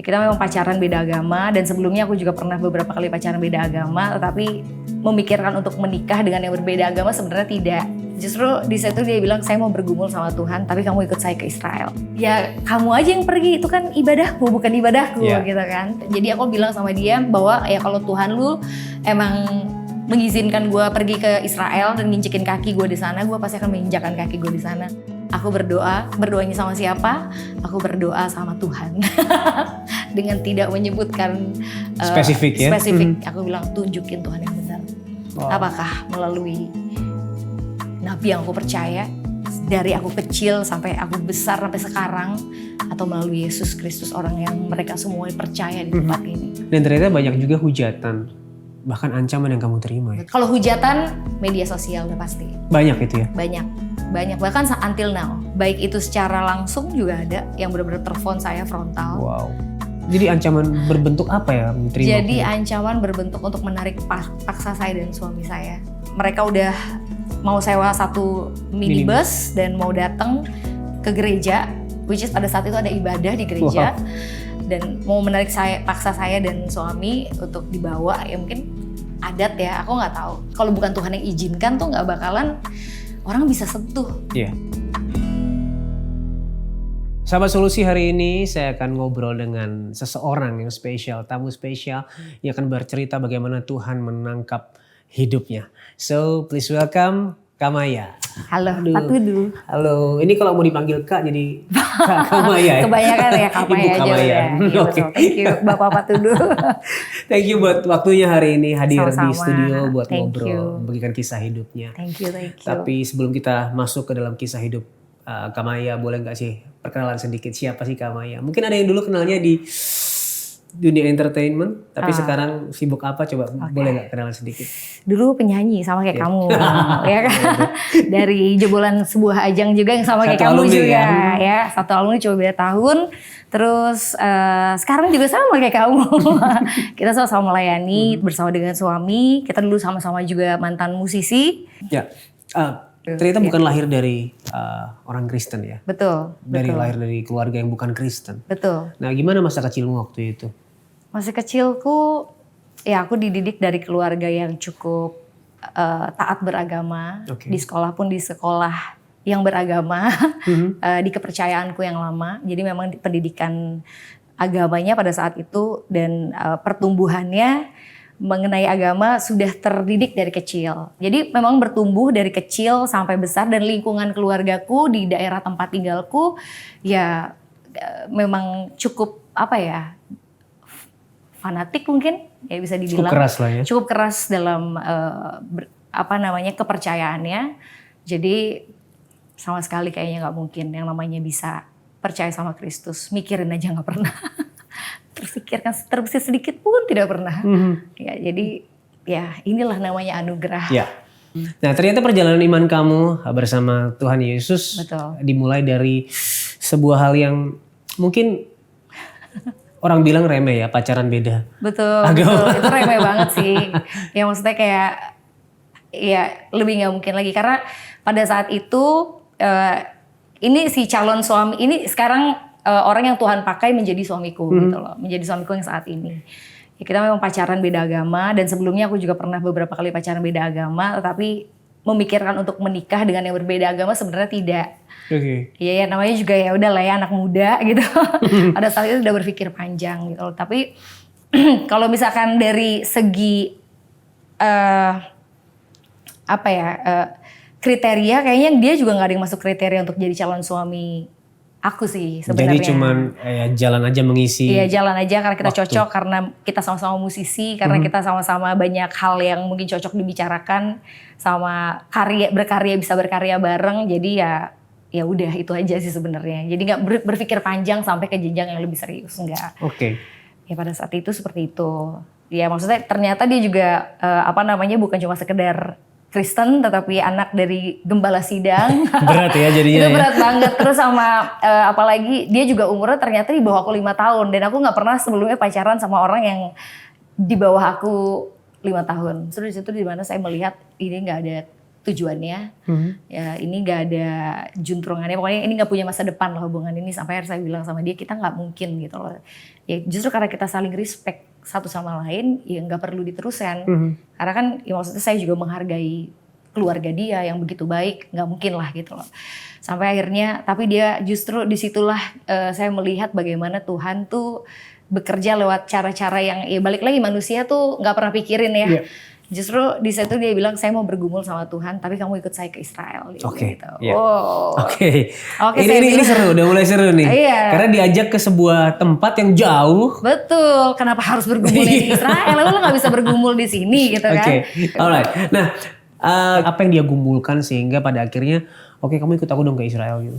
Ya, kita memang pacaran beda agama dan sebelumnya aku juga pernah beberapa kali pacaran beda agama, tetapi memikirkan untuk menikah dengan yang berbeda agama sebenarnya tidak. Justru di situ dia bilang, saya mau bergumul sama Tuhan, tapi kamu ikut saya ke Israel. Ya kamu aja yang pergi, itu kan ibadahku bukan ibadahku gitu kan. Jadi aku bilang sama dia bahwa ya kalau Tuhan lu emang mengizinkan gue pergi ke Israel dan nginjekin kaki gue di sana, gue pasti akan menginjakkan kaki gue di sana. Aku berdoanya sama siapa? Aku berdoa sama Tuhan. Dengan tidak menyebutkan spesifik ya. Aku bilang tunjukin Tuhan yang benar. Apakah melalui nabi yang aku percaya dari aku kecil sampai aku besar sampai sekarang, atau melalui Yesus Kristus orang yang mereka semua percaya di tempat ini. Dan ternyata banyak juga hujatan, bahkan ancaman yang kamu terima ya. Kalau hujatan media sosial udah pasti. Banyak itu ya? Banyak bahkan until now. Baik itu secara langsung juga ada yang benar-benar telepon saya frontal. Wow. Jadi ancaman berbentuk apa ya diterima? Jadi ancaman berbentuk untuk menarik paksa saya dan suami saya. Mereka udah mau sewa satu minibus dan mau datang ke gereja, which is pada saat itu ada ibadah di gereja. Dan mau menarik paksa saya dan suami untuk dibawa, ya mungkin adat ya, aku nggak tahu. Kalau bukan Tuhan yang izinkan tuh nggak bakalan orang bisa sentuh. Iya. Sahabat Solusi, hari ini saya akan ngobrol dengan seseorang yang spesial, tamu spesial yang akan bercerita bagaimana Tuhan menangkap hidupnya. So please welcome Kamaya. Halo, Pak Tudu. Halo, ini kalau mau dipanggil Kak jadi Kak Kamaya ya? Kebanyakan ya Kamaya aja udah. Iya, betul. Thank you Bapak Pak Tudu. Thank you buat waktunya hari ini hadir Sama-sama. di studio buat Thank ngobrol, you. membagikan kisah hidupnya. Thank you. Tapi sebelum kita masuk ke dalam kisah hidup Kamaya, boleh nggak sih perkenalan sedikit siapa sih Kamaya? Mungkin ada yang dulu kenalnya di dunia entertainment, tapi sekarang sibuk apa? Coba boleh nggak kenalan sedikit? Dulu penyanyi sama kayak kamu, ya kan? Dari jebolan sebuah ajang juga yang sama kayak kamu juga, ya. Satu alumni cuma beda tahun. Terus sekarang juga sama kayak kamu. Kita sama-sama melayani bersama dengan suami. Kita dulu sama-sama juga mantan musisi. Ya. Ternyata bukan lahir dari orang Kristen ya? Betul. Lahir dari keluarga yang bukan Kristen. Betul. Nah, gimana masa kecilmu waktu itu? Masa kecilku, ya aku dididik dari keluarga yang cukup taat beragama. Di sekolah pun di sekolah yang beragama, di kepercayaanku yang lama. Jadi memang pendidikan agamanya pada saat itu dan pertumbuhannya mengenai agama sudah terdidik dari kecil. Jadi memang bertumbuh dari kecil sampai besar, dan lingkungan keluargaku di daerah tempat tinggalku ya memang cukup fanatik mungkin ya bisa dibilang. Cukup keras lah ya. Cukup keras dalam kepercayaannya. Jadi sama sekali kayaknya nggak mungkin yang namanya bisa percaya sama Kristus. Mikirin aja nggak pernah. Terpikirkan terbesit sedikit pun tidak pernah. Ya, jadi ya inilah namanya anugerah. Ya. Nah, ternyata perjalanan iman kamu bersama Tuhan Yesus dimulai dari sebuah hal yang mungkin orang bilang remeh ya, pacaran beda. Betul. Itu remeh banget sih. Ya maksudnya kayak ya lebih nggak mungkin lagi, karena pada saat itu ini si calon suami ini sekarang orang yang Tuhan pakai menjadi suamiku gitu loh, menjadi suamiku yang saat ini. Ya, kita memang pacaran beda agama dan sebelumnya aku juga pernah beberapa kali pacaran beda agama, tetapi memikirkan untuk menikah dengan yang berbeda agama sebenarnya tidak. Ya namanya juga ya udah lah ya anak muda gitu. Pada saat itu udah berpikir panjang gitu loh. Tapi kalau misalkan dari segi kriteria, kayaknya dia juga nggak ada yang masuk kriteria untuk jadi calon suami aku sih sebenarnya. Jadi cuman jalan aja mengisi. Iya, jalan aja karena kita cocok, karena kita sama-sama musisi, karena kita sama-sama banyak hal yang mungkin cocok dibicarakan, sama berkarya bisa berkarya bareng. Jadi ya udah itu aja sih sebenarnya. Jadi nggak berpikir panjang sampai ke jenjang yang lebih serius, enggak. Ya pada saat itu seperti itu. Ya maksudnya ternyata dia juga bukan cuma sekedar Kristen, tetapi anak dari gembala sidang. Berat ya jadinya. Itu berat banget. Terus sama apalagi dia juga umurnya ternyata di bawah aku 5 tahun. Dan aku gak pernah sebelumnya pacaran sama orang yang di bawah aku 5 tahun. Terus di situ dimana saya melihat ini gak ada tujuannya. Ya ini gak ada juntrungannya, pokoknya ini gak punya masa depan lah hubungan ini. Sampai akhirnya saya bilang sama dia, kita gak mungkin gitu loh. Ya justru karena kita saling respect satu sama lain, ya gak perlu diteruskan. Karena kan ya maksudnya saya juga menghargai keluarga dia yang begitu baik, gak mungkin lah gitu loh. Sampai akhirnya, tapi dia justru disitulah saya melihat bagaimana Tuhan tuh bekerja lewat cara-cara yang ya balik lagi manusia tuh gak pernah pikirin ya. Justru di situ dia bilang, saya mau bergumul sama Tuhan, tapi kamu ikut saya ke Israel. Oke. Gitu. Oke. Oke, Ini seru, udah mulai seru nih. Iya. Karena diajak ke sebuah tempat yang jauh. Betul. Kenapa harus bergumul di Israel? Lo nggak bisa bergumul di sini, gitu kan? Oke. Alright. Nah, apa yang dia gumulkan sehingga pada akhirnya, oke, kamu ikut aku dong ke Israel gitu.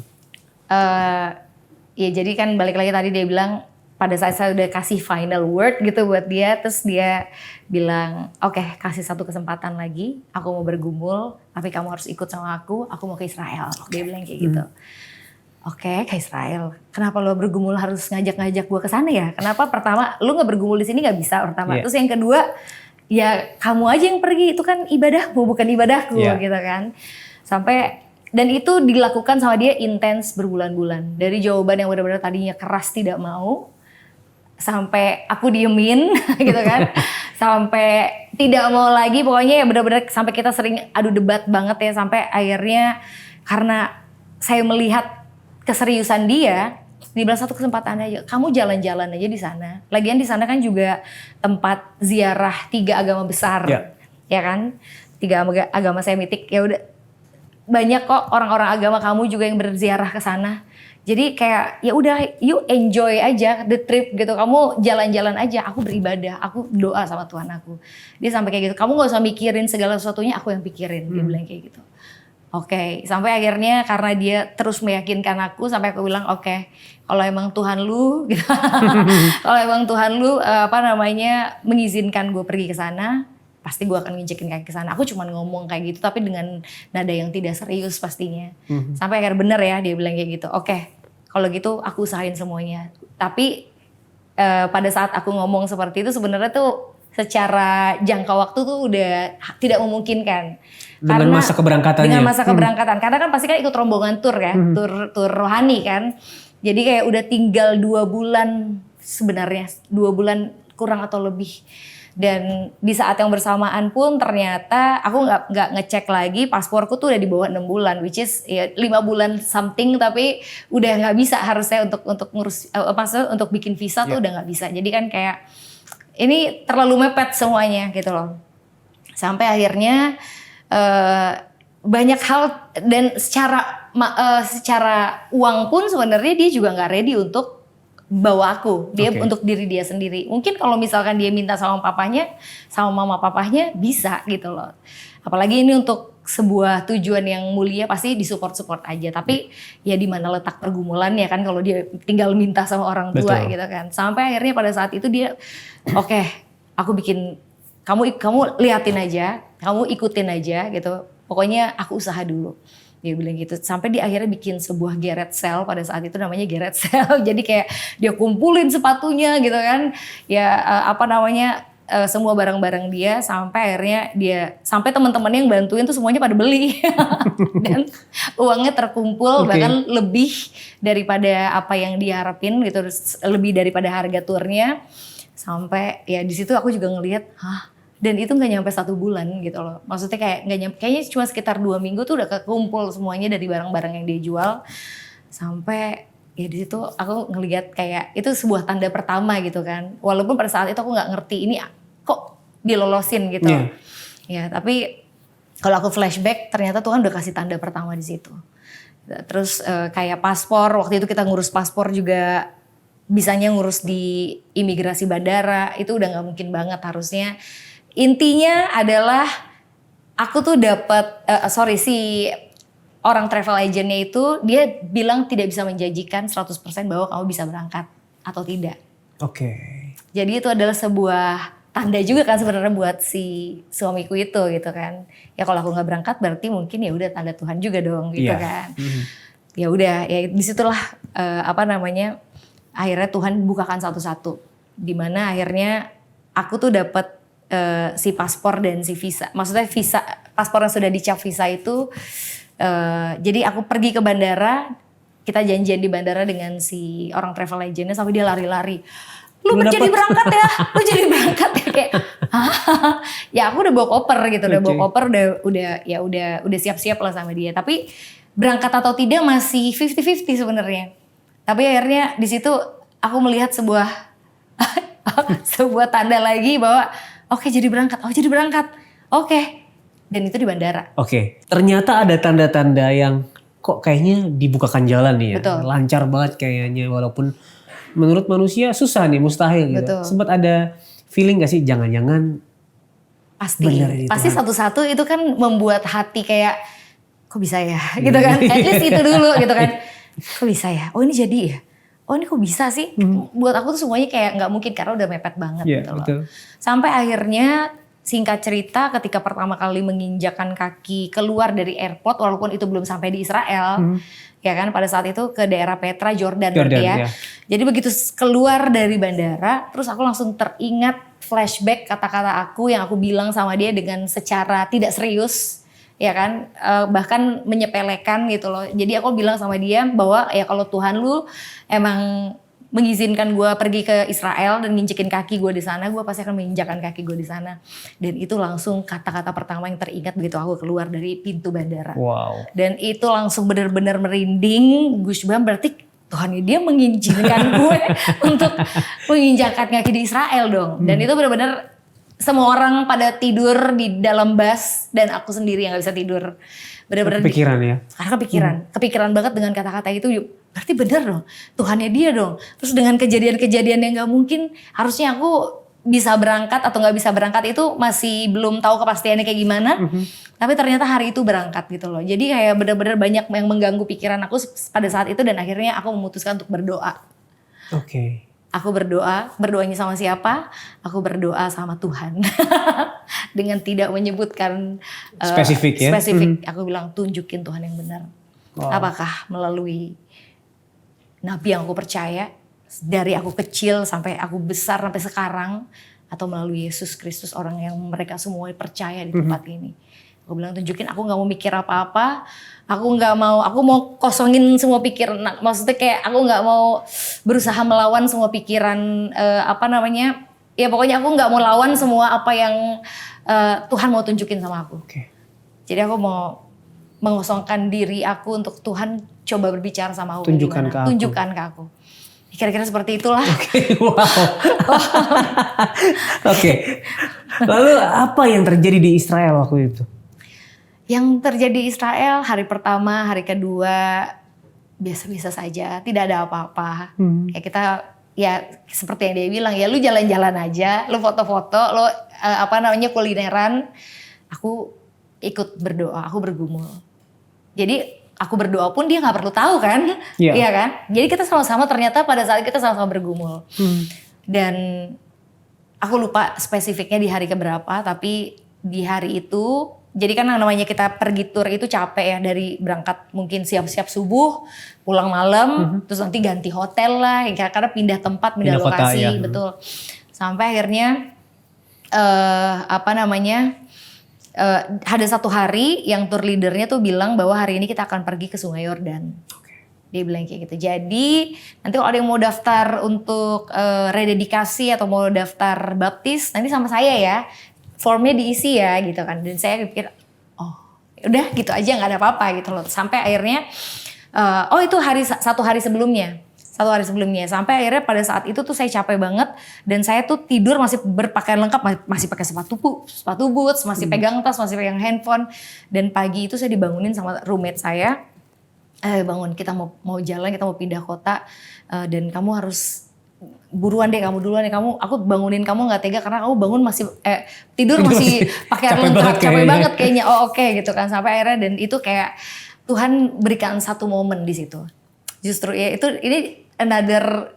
Ya jadi kan balik lagi tadi dia bilang, pada saat saya udah kasih final word gitu buat dia, terus dia bilang, oke, kasih satu kesempatan lagi, aku mau bergumul, tapi kamu harus ikut sama aku mau ke Israel. Dia bilang kayak gitu. Oke, ke Israel. Kenapa lo bergumul harus ngajak-ngajak gue ke sana ya? Kenapa pertama lo nggak bergumul di sini nggak bisa pertama. Terus yang kedua, ya kamu aja yang pergi, itu kan ibadahmu bukan ibadahku gitu kan. Sampai dan itu dilakukan sama dia intens berbulan-bulan. Dari jawaban yang benar-benar tadinya keras tidak mau, sampai aku diemin gitu kan, sampai tidak mau lagi, pokoknya ya benar-benar sampai kita sering adu debat banget ya, sampai akhirnya karena saya melihat keseriusan dia bilang satu kesempatan aja, kamu jalan-jalan aja di sana. Lagian di sana kan juga tempat ziarah 3 agama besar, ya kan, 3 agama semitik, ya udah banyak kok orang-orang agama kamu juga yang berziarah ke sana. Jadi kayak ya udah, you enjoy aja the trip gitu. Kamu jalan-jalan aja, aku beribadah, aku doa sama Tuhan aku. Dia sampai kayak gitu. Kamu nggak usah mikirin segala sesuatunya, aku yang pikirin. Dia bilang kayak gitu. Oke, sampai akhirnya karena dia terus meyakinkan aku, sampai aku bilang oke, kalau emang Tuhan lu, gitu. Kalau emang Tuhan lu mengizinkan gue pergi ke sana, pasti gue akan nginjekin kaki ke sana. Aku cuma ngomong kayak gitu, tapi dengan nada yang tidak serius pastinya. Sampai akhirnya bener ya, dia bilang kayak gitu. Oke, kalau gitu aku usahain semuanya. Tapi pada saat aku ngomong seperti itu sebenarnya tuh secara jangka waktu tuh udah tidak memungkinkan. Dengan masa keberangkatannya. Dengan masa keberangkatan. Karena kan pasti kan ikut rombongan tur ya, tur rohani kan. Jadi kayak udah tinggal 2 bulan sebenarnya, 2 bulan kurang atau lebih. Dan di saat yang bersamaan pun ternyata aku nggak ngecek lagi, pasporku tuh udah di bawah 6 bulan, which is ya 5 bulan something, tapi udah nggak bisa harusnya untuk ngurus untuk bikin visa tuh udah nggak bisa. Jadi kan kayak ini terlalu mepet semuanya gitu loh. Sampai akhirnya banyak hal, dan secara uang pun sebenarnya dia juga nggak ready untuk bawa aku, dia untuk diri dia sendiri. Mungkin kalau misalkan dia minta sama papanya, sama mama papahnya bisa gitu loh. Apalagi ini untuk sebuah tujuan yang mulia, pasti disupport aja. Tapi ya di mana letak pergumulannya kan kalau dia tinggal minta sama orang tua. Betul. Gitu kan. Sampai akhirnya pada saat itu dia, oke, aku bikin, kamu liatin aja, kamu ikutin aja gitu. Pokoknya aku usaha dulu. Dia bilang gitu, sampai dia akhirnya bikin sebuah garage sale, pada saat itu namanya garage sale. Jadi kayak dia kumpulin sepatunya gitu kan, ya semua barang-barang dia, sampai akhirnya sampai teman-temannya yang bantuin tuh semuanya pada beli. Dan uangnya terkumpul bahkan lebih daripada apa yang diharapin gitu, lebih daripada harga turnya. Sampai ya di situ aku juga ngelihat, dan itu nggak nyampe 1 bulan gitu loh. Maksudnya kayaknya cuma sekitar 2 minggu tuh udah kekumpul semuanya dari barang-barang yang dia jual. Sampai ya di situ aku ngelihat kayak itu sebuah tanda pertama gitu kan. Walaupun pada saat itu aku nggak ngerti ini kok dilolosin gitu. Ya tapi kalau aku flashback ternyata Tuhan udah kasih tanda pertama di situ. Terus kayak paspor, waktu itu kita ngurus paspor juga bisanya ngurus di imigrasi bandara, itu udah nggak mungkin banget harusnya. Intinya adalah aku tuh dapat si orang travel agentnya itu dia bilang tidak bisa menjanjikan 100% bahwa kamu bisa berangkat atau tidak. Oke. Jadi itu adalah sebuah tanda juga kan sebenarnya buat si suamiku itu gitu kan. Ya kalau aku nggak berangkat berarti mungkin ya udah tanda Tuhan juga dong gitu kan. Ya udah ya disitulah akhirnya Tuhan bukakan satu-satu. Dimana akhirnya aku tuh dapat si paspor dan si visa. Maksudnya visa, paspor yang sudah dicap visa itu, jadi aku pergi ke bandara, kita janjian di bandara dengan si orang travel agentnya sampai dia lari-lari. Lu jadi berangkat ya, lu jadi berangkat ya kayak, hah? Ya aku udah bawa koper gitu, udah bawa koper, udah siap-siap lah sama dia. Tapi berangkat atau tidak masih 50-50 sebenarnya. Tapi akhirnya di situ aku melihat sebuah tanda lagi bahwa oke, jadi berangkat, oke. Dan itu di bandara. Oke, ternyata ada tanda-tanda yang kok kayaknya dibukakan jalan nih ya. Betul. Lancar banget kayaknya, walaupun menurut manusia susah nih, mustahil gitu. Betul. Sempat ada feeling gak sih jangan-jangan Pasti satu-satu itu kan membuat hati kayak kok bisa ya gitu kan. At least itu dulu gitu kan. Kok bisa ya? Oh ini jadi ya? Oh ini kok bisa sih? Buat aku tuh semuanya kayak nggak mungkin karena udah mepet banget gitu loh. Betul. Sampai akhirnya singkat cerita ketika pertama kali menginjakan kaki keluar dari airport walaupun itu belum sampai di Israel. Ya kan pada saat itu ke daerah Petra, Jordan berarti ya. Jadi begitu keluar dari bandara terus aku langsung teringat flashback kata-kata aku yang aku bilang sama dia dengan secara tidak serius. Ya kan, bahkan menyepelekan gitu loh. Jadi aku bilang sama dia bahwa ya kalau Tuhan lu emang mengizinkan gue pergi ke Israel dan nginjekin kaki gue di sana, gue pasti akan menginjakan kaki gue di sana. Dan itu langsung kata-kata pertama yang teringat begitu aku keluar dari pintu bandara. Wow. Dan itu langsung benar-benar merinding, Gushbam berarti Tuhan dia mengizinkan gue untuk menginjakan kaki di Israel dong. Dan itu benar-benar semua orang pada tidur di dalam bus dan aku sendiri yang gak bisa tidur. Bener-bener kepikiran ya? Karena kepikiran banget dengan kata-kata itu. Berarti bener dong, Tuhannya dia dong. Terus dengan kejadian-kejadian yang gak mungkin, harusnya aku bisa berangkat atau gak bisa berangkat itu masih belum tahu kepastiannya kayak gimana. Tapi ternyata hari itu berangkat gitu loh. Jadi kayak bener-bener banyak yang mengganggu pikiran aku pada saat itu dan akhirnya aku memutuskan untuk berdoa. Oke. Aku berdoanya sama siapa? Aku berdoa sama Tuhan. Dengan tidak menyebutkan spesifik ya. Aku bilang tunjukin Tuhan yang benar. Apakah melalui nabi yang aku percaya dari aku kecil sampai aku besar sampai sekarang atau melalui Yesus Kristus orang yang mereka semua percaya di tempat ini. Aku bilang tunjukin, aku gak mau mikir apa-apa, aku mau kosongin semua pikiran, maksudnya kayak aku gak mau berusaha melawan semua pikiran, ya pokoknya aku gak mau lawan semua apa yang Tuhan mau tunjukin sama aku. Jadi aku mau mengosongkan diri aku untuk Tuhan coba berbicara sama aku. Tunjukkan ke aku. Kira-kira seperti itulah. Oke. Lalu apa yang terjadi di Israel waktu itu? Yang terjadi di Israel hari pertama, hari kedua biasa-biasa saja, tidak ada apa-apa. Ya kita seperti yang dia bilang ya lu jalan-jalan aja, lu foto-foto, lu kulineran. Aku ikut berdoa, aku bergumul. Jadi aku berdoa pun dia nggak perlu tahu kan, iya kan? Jadi kita sama-sama ternyata pada saat kita sama-sama bergumul. Dan aku lupa spesifiknya di hari keberapa, tapi di hari itu. Jadi kan namanya kita pergi tour itu capek ya, dari berangkat mungkin siap-siap subuh, pulang malam, terus nanti ganti hotel lah, karena pindah tempat, pindah lokasi, kota, betul. Sampai akhirnya ada satu hari yang tour leadernya tuh bilang bahwa hari ini kita akan pergi ke Sungai Yordan. Dia bilang kayak gitu. Jadi nanti kalau ada yang mau daftar untuk rededikasi atau mau daftar baptis, nanti sama saya ya. Formnya diisi ya gitu kan. Dan saya pikir udah gitu aja gak ada apa-apa gitu loh. Sampai akhirnya itu satu hari sebelumnya. Sampai akhirnya pada saat itu tuh saya capek banget. Dan saya tuh tidur masih berpakaian lengkap. Masih pakai sepatu boots, masih pegang tas, masih pegang handphone. Dan pagi itu saya dibangunin sama roommate saya. Bangun, kita mau jalan, kita mau pindah kota. Dan kamu harus buruan deh, kamu duluan deh, aku bangunin kamu nggak tega karena kamu bangun masih tidur masih pakai lengkap, capek banget kayaknya. Oke gitu kan. Sampai akhirnya dan itu kayak Tuhan berikan satu momen di situ. Justru ya ini another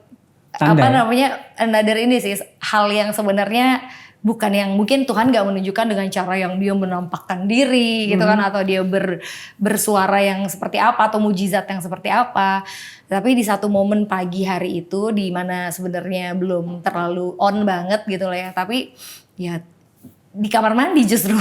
ini sih hal yang sebenarnya bukan yang mungkin Tuhan gak menunjukkan dengan cara yang dia menampakkan diri gitu kan, atau dia bersuara yang seperti apa atau mujizat yang seperti apa. Tapi di satu momen pagi hari itu di mana sebenarnya belum terlalu on banget gitu lah ya, tapi ya di kamar mandi justru.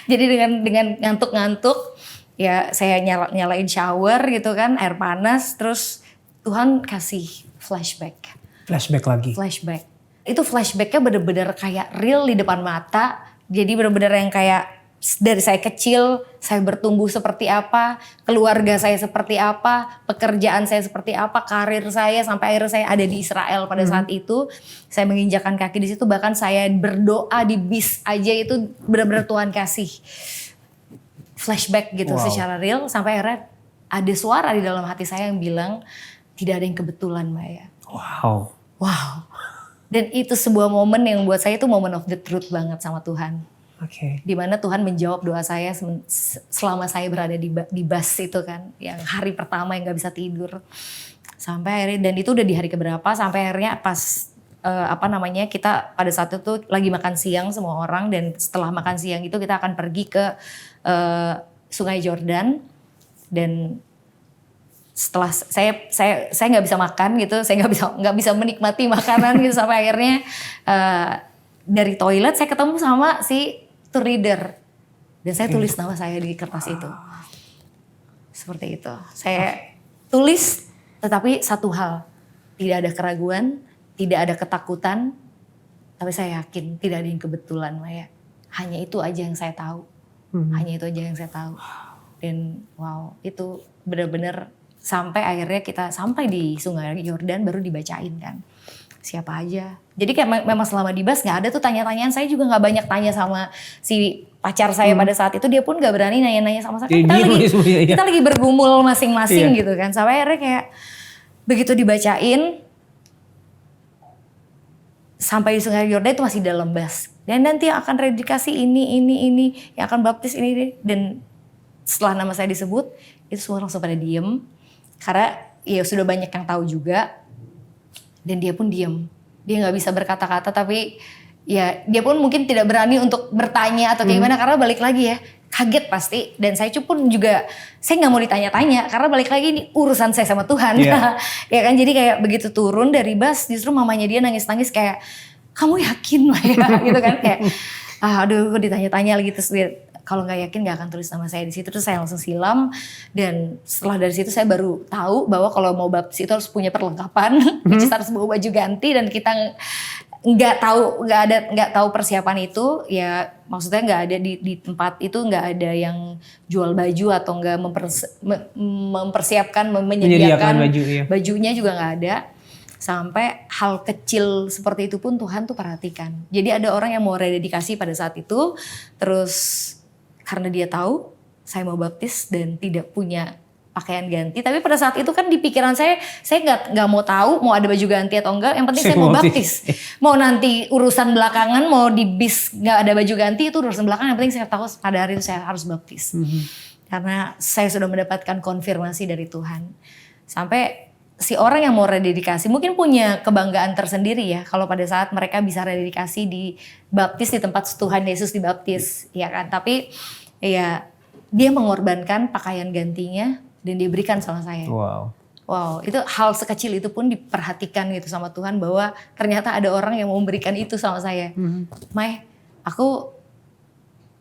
Jadi dengan ngantuk-ngantuk ya saya nyalain shower gitu kan, air panas, terus Tuhan kasih flashback. Flashback lagi. Flashback. Itu flashbacknya bener-bener kayak real di depan mata. Jadi bener-bener yang kayak dari saya kecil, saya bertumbuh seperti apa, keluarga saya seperti apa, pekerjaan saya seperti apa, karir saya sampai akhirnya saya ada di Israel pada saat itu. Saya menginjakkan kaki di situ, bahkan saya berdoa di bis aja itu benar-benar Tuhan kasih flashback gitu secara real, sampai akhirnya ada suara di dalam hati saya yang bilang tidak ada yang kebetulan, Maya. Wow. Dan itu sebuah momen yang buat saya itu moment of the truth banget sama Tuhan. Dimana Tuhan menjawab doa saya selama saya berada di bus itu kan, yang hari pertama yang nggak bisa tidur sampai akhirnya, dan itu udah di hari keberapa, sampai akhirnya pas kita pada saat itu lagi makan siang semua orang, dan setelah makan siang itu kita akan pergi ke Sungai Jordan, dan setelah saya nggak bisa makan gitu, saya nggak bisa menikmati makanan gitu sampai akhirnya dari toilet saya ketemu sama si tour leader dan saya tulis nama saya di kertas itu. Seperti itu. Saya tulis, tetapi satu hal, tidak ada keraguan, tidak ada ketakutan, tapi saya yakin tidak ada yang kebetulan, Maya. Hanya itu aja yang saya tahu. Hanya itu aja yang saya tahu. Dan wow, itu benar-benar sampai akhirnya kita sampai di Sungai Yordan baru dibacain kan. Siapa aja. Jadi kayak memang selama di bus gak ada tuh tanya-tanyaan. Saya juga gak banyak tanya sama si pacar saya pada saat itu. Dia pun gak berani nanya-nanya sama saya. Kita lagi bergumul masing-masing gitu kan. Sampai akhirnya kayak begitu dibacain. Sampai di Sungai Yordan itu masih dalam bus. Dan nanti akan rededikasi ini. Yang akan baptis ini. Dan setelah nama saya disebut, itu semua langsung pada diem. Karena ya sudah banyak yang tahu juga. Dan dia pun diem. Dia gak bisa berkata-kata, tapi ya dia pun mungkin tidak berani untuk bertanya atau kayak gimana. Karena balik lagi ya, kaget pasti. Dan saya pun juga, saya gak mau ditanya-tanya. Karena balik lagi ini urusan saya sama Tuhan. Yeah. Ya kan, jadi kayak begitu turun dari bus, justru mamanya dia nangis-nangis kayak, kamu yakin Maya? Gitu kan, kayak aduh ditanya-tanya lagi. Terus dia, kalau nggak yakin nggak akan tulis nama saya di situ. Terus saya langsung silam, dan setelah dari situ saya baru tahu bahwa kalau mau baptis itu harus punya perlengkapan, kita harus bawa baju ganti, dan kita nggak tahu persiapan itu. Ya maksudnya nggak ada di tempat itu, nggak ada yang jual baju atau nggak mempersiapkan menyediakan baju, iya. Bajunya juga nggak ada. Sampai hal kecil seperti itu pun Tuhan tuh perhatikan. Jadi ada orang yang mau rededikasi pada saat itu, terus karena dia tahu saya mau baptis dan tidak punya pakaian ganti. Tapi pada saat itu kan di pikiran saya nggak mau tahu mau ada baju ganti atau enggak. Yang penting saya mau baptis. Mau nanti urusan belakangan, mau di bis nggak ada baju ganti itu urusan belakangan. Yang penting saya tahu pada hari itu saya harus baptis. Karena saya sudah mendapatkan konfirmasi dari Tuhan. Sampai si orang yang mau rededikasi mungkin punya kebanggaan tersendiri ya. Kalau pada saat mereka bisa rededikasi di baptis di tempat Tuhan Yesus dibaptis. Ya kan, tapi ya dia mengorbankan pakaian gantinya dan dia berikan sama saya. Wow, itu hal sekecil itu pun diperhatikan gitu sama Tuhan, bahwa ternyata ada orang yang mau memberikan itu sama saya. Mai, aku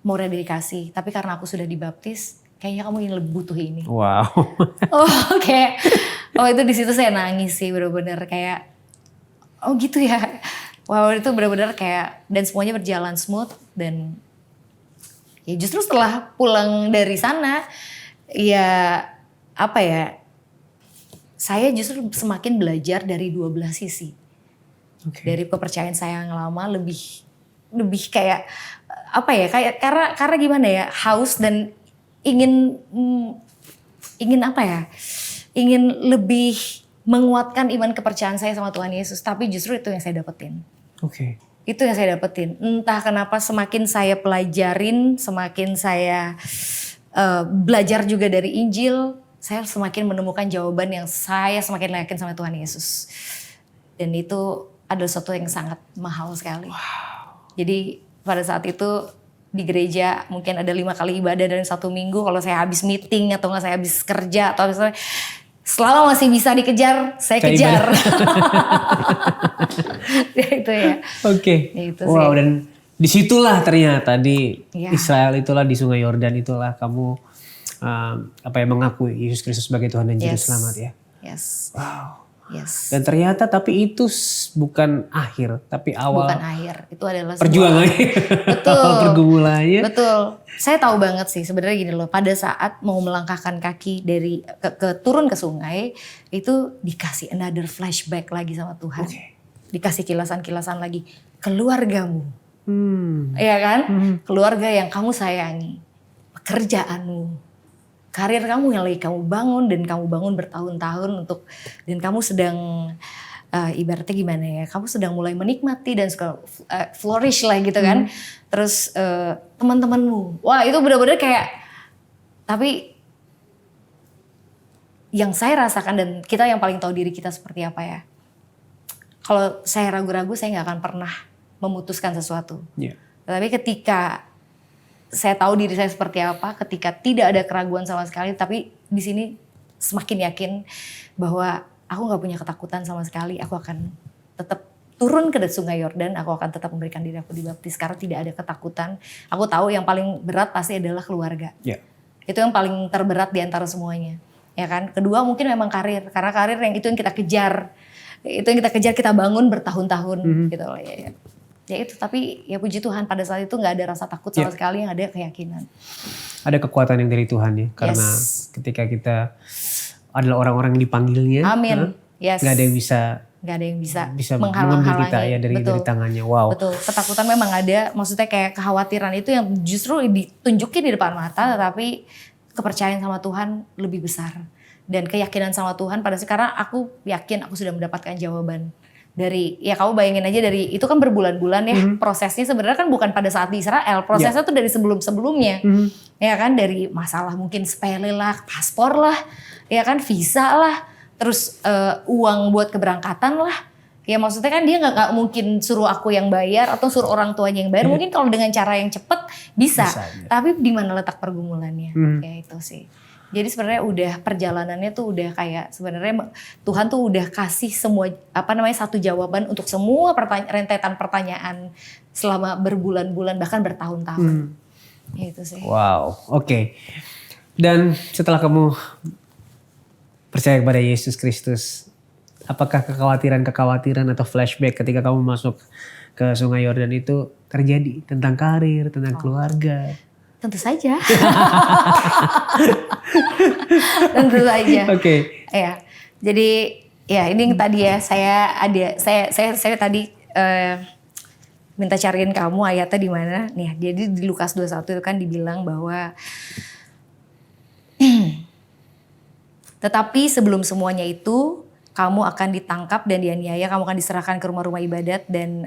mau rededikasi, tapi karena aku sudah dibaptis, kayaknya kamu yang lebih butuh ini. Wow. Oh itu di situ saya nangis sih, benar-benar kayak, oh gitu ya. Wow, itu benar-benar kayak, dan semuanya berjalan smooth. Dan ya justru setelah pulang dari sana, ya apa ya, saya justru semakin belajar dari dua belah sisi. Dari kepercayaan saya yang lama lebih kayak apa ya, kayak karena gimana ya, haus dan ingin apa ya, ingin lebih menguatkan iman kepercayaan saya sama Tuhan Yesus. Tapi justru itu yang saya dapetin. Itu yang saya dapetin. Entah kenapa semakin saya pelajarin, semakin saya belajar juga dari Injil, saya semakin menemukan jawaban yang saya semakin yakin sama Tuhan Yesus. Dan itu adalah sesuatu yang sangat mahal sekali. Jadi pada saat itu di gereja mungkin ada 5 kali ibadah dalam 1 minggu. Kalau saya habis meeting atau nggak saya habis kerja atau misalnya, selama masih bisa dikejar, saya kejar. Ya, itu ya. Wow, dan disitulah ternyata di Iya. Israel itulah, di Sungai Yordan itulah kamu mengakui Yesus Kristus sebagai Tuhan dan Juru Yes. Selamat ya. Yes. Wow. Yes. Dan ternyata tapi itu bukan akhir, tapi awal Bukan akhir, itu adalah sebuah- perjuangannya, Betul. awal pergumulannya. Betul. Saya tahu banget sih sebenarnya gini loh, pada saat mau melangkahkan kaki dari turun ke sungai, itu dikasih another flashback lagi sama Tuhan. Oke. Dikasih kilasan-kilasan lagi, keluargamu. Hmm. Iya kan? Keluarga yang kamu sayangi, pekerjaanmu, karir kamu yang lagi kamu bangun dan kamu bangun bertahun-tahun dan kamu sedang ibaratnya gimana ya? Kamu sedang mulai menikmati dan suka flourish lah gitu kan. Terus teman-temanmu, wah itu benar-benar kayak, tapi yang saya rasakan dan kita yang paling tahu diri kita seperti apa ya. Kalau saya ragu-ragu saya nggak akan pernah memutuskan sesuatu. Yeah. Tapi ketika saya tahu diri saya seperti apa, ketika tidak ada keraguan sama sekali, tapi di sini semakin yakin bahwa aku nggak punya ketakutan sama sekali, aku akan tetap turun ke Sungai Yordan, aku akan tetap memberikan diri aku dibaptis karena tidak ada ketakutan. Aku tahu yang paling berat pasti adalah keluarga. Yeah. Itu yang paling terberat di antara semuanya. Ya kan? Kedua mungkin memang karir, karena karir yang itu yang kita kejar. Itu yang kita kejar, kita bangun bertahun-tahun gitu loh ya. Ya itu, tapi ya puji Tuhan pada saat itu nggak ada rasa takut sama sekali, yang ada keyakinan. Ada kekuatan yang dari Tuhan ya, karena ketika kita adalah orang-orang yang dipanggilnya, Amin. Yes. nggak ada yang bisa mengambil menghalang-halangi. kita ya dari tangannya. Wow. Betul, ketakutan memang ada, maksudnya kayak kekhawatiran itu yang justru ditunjukin di depan mata, tetapi kepercayaan sama Tuhan lebih besar. Dan keyakinan sama Tuhan pada sekarang aku yakin aku sudah mendapatkan jawaban. Dari, ya kamu bayangin aja dari, itu kan berbulan-bulan ya, prosesnya sebenarnya kan bukan pada saat di Israel, prosesnya tuh dari sebelum-sebelumnya. Ya kan, dari masalah mungkin sepele lah, paspor lah, ya kan, visa lah, terus uang buat keberangkatan lah. Ya maksudnya kan dia nggak mungkin suruh aku yang bayar atau suruh orang tuanya yang bayar. Mungkin kalau dengan cara yang cepet bisa ya. tapi di mana letak pergumulannya? Kayak itu sih. Jadi sebenarnya udah perjalanannya tuh udah kayak sebenarnya Tuhan tuh udah kasih semua satu jawaban untuk semua rentetan pertanyaan selama berbulan-bulan bahkan bertahun-tahun. Ya itu sih. Wow, oke. Dan setelah kamu percaya kepada Yesus Kristus, apakah kekhawatiran atau flashback ketika kamu masuk ke Sungai Yordan itu terjadi tentang karir, tentang keluarga? Tentu saja. Tentu saja. Oke. Ya. Jadi ya ini yang tadi ya saya tadi minta cariin kamu ayatnya di mana. Nih, jadi di Lukas 21 itu kan dibilang bahwa tetapi sebelum semuanya itu kamu akan ditangkap dan dianiaya, kamu akan diserahkan ke rumah-rumah ibadat dan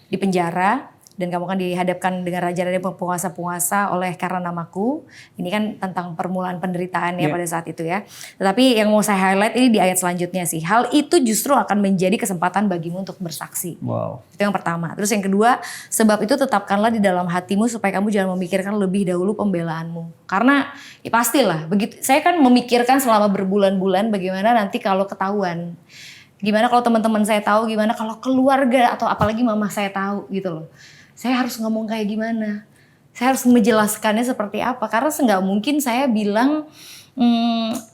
di penjara. Dan kamu akan dihadapkan dengan raja-raja dan penguasa-penguasa oleh karena namaku. Ini kan tentang permulaan penderitaan ya pada saat itu ya. Tetapi yang mau saya highlight ini di ayat selanjutnya sih. Hal itu justru akan menjadi kesempatan bagimu untuk bersaksi. Wow. Itu yang pertama. Terus yang kedua, sebab itu tetapkanlah di dalam hatimu supaya kamu jangan memikirkan lebih dahulu pembelaanmu. Karena ya pastilah, begitu. Saya kan memikirkan selama berbulan-bulan bagaimana nanti kalau ketahuan. Gimana kalau teman-teman saya tahu, gimana kalau keluarga atau apalagi mama saya tahu gitu loh. Saya harus ngomong kayak gimana? Saya harus menjelaskannya seperti apa? Karena nggak mungkin saya bilang,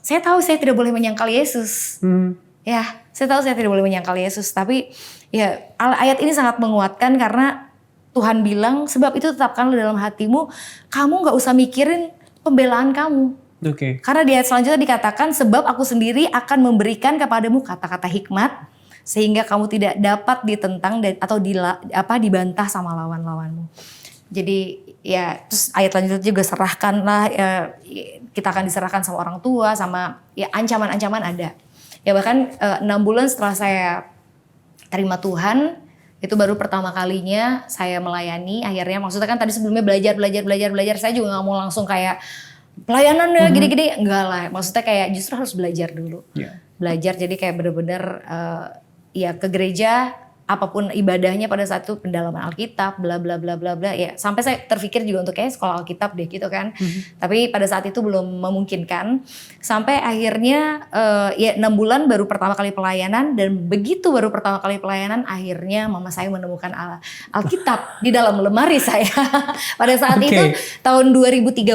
saya tahu saya tidak boleh menyangkal Yesus. Ya, saya tahu saya tidak boleh menyangkal Yesus. Tapi ya ayat ini sangat menguatkan karena Tuhan bilang, sebab itu tetapkanlah dalam hatimu, kamu nggak usah mikirin pembelaan kamu. Oke. Karena di ayat selanjutnya dikatakan, sebab aku sendiri akan memberikan kepadamu kata-kata hikmat, sehingga kamu tidak dapat ditentang atau dibantah sama lawan-lawanmu. Jadi ya terus ayat lanjutnya juga serahkanlah, kita akan diserahkan sama orang tua, sama ya ancaman-ancaman ada. Ya bahkan 6 bulan setelah saya terima Tuhan, itu baru pertama kalinya saya melayani. Akhirnya maksudnya kan tadi sebelumnya belajar, saya juga nggak mau langsung kayak pelayanan ya gini-gini, enggak lah. Maksudnya kayak justru harus belajar dulu. Yeah. Belajar jadi kayak bener-bener ya ke gereja apapun ibadahnya pada saat itu pendalaman Alkitab, bla bla bla bla bla ya. Sampai saya terpikir juga untuk kayak sekolah Alkitab deh gitu kan. Tapi pada saat itu belum memungkinkan. Sampai akhirnya ya 6 bulan baru pertama kali pelayanan, dan begitu baru pertama kali pelayanan akhirnya mama saya menemukan Alkitab di dalam lemari saya. Pada saat itu tahun 2013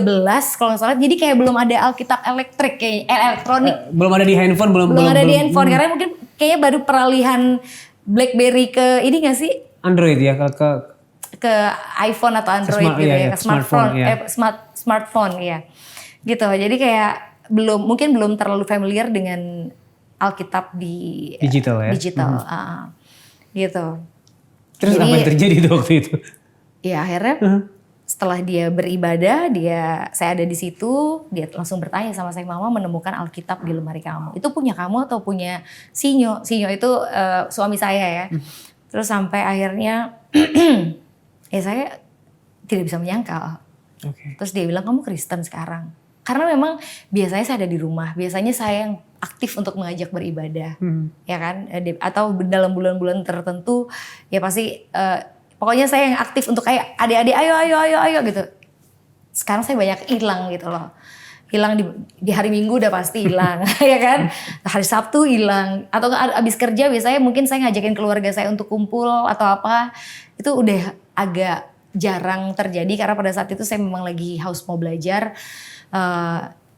kalau nggak salah. Jadi kayak belum ada Alkitab elektrik kayak elektronik. Belum ada di handphone, belum ada di handphone karena mungkin kayaknya baru peralihan BlackBerry ke ini nggak sih? Android ya ke iPhone atau Android gitu ya, ke smartphone ya. Gitu. Jadi kayak mungkin belum terlalu familiar dengan Alkitab di digital ya. Gitu. Terus apa yang terjadi tuh waktu itu? Ya akhirnya setelah dia beribadah, saya ada di situ, dia langsung bertanya sama saya, mama menemukan Alkitab di lemari kamu. Itu punya kamu atau punya Sinyo? Sinyo itu suami saya ya. Terus sampai akhirnya ya saya tidak bisa menyangkal. Terus dia bilang, kamu Kristen sekarang. Karena memang biasanya saya ada di rumah, biasanya saya yang aktif untuk mengajak beribadah, ya kan? Atau dalam bulan-bulan tertentu, ya pasti pokoknya saya yang aktif untuk kayak adik-adik ayo gitu. Sekarang saya banyak hilang gitu loh. Hilang di hari Minggu udah pasti hilang, ya kan? Hari Sabtu hilang. Atau abis kerja biasanya mungkin saya ngajakin keluarga saya untuk kumpul atau apa. Itu udah agak jarang terjadi karena pada saat itu saya memang lagi haus mau belajar.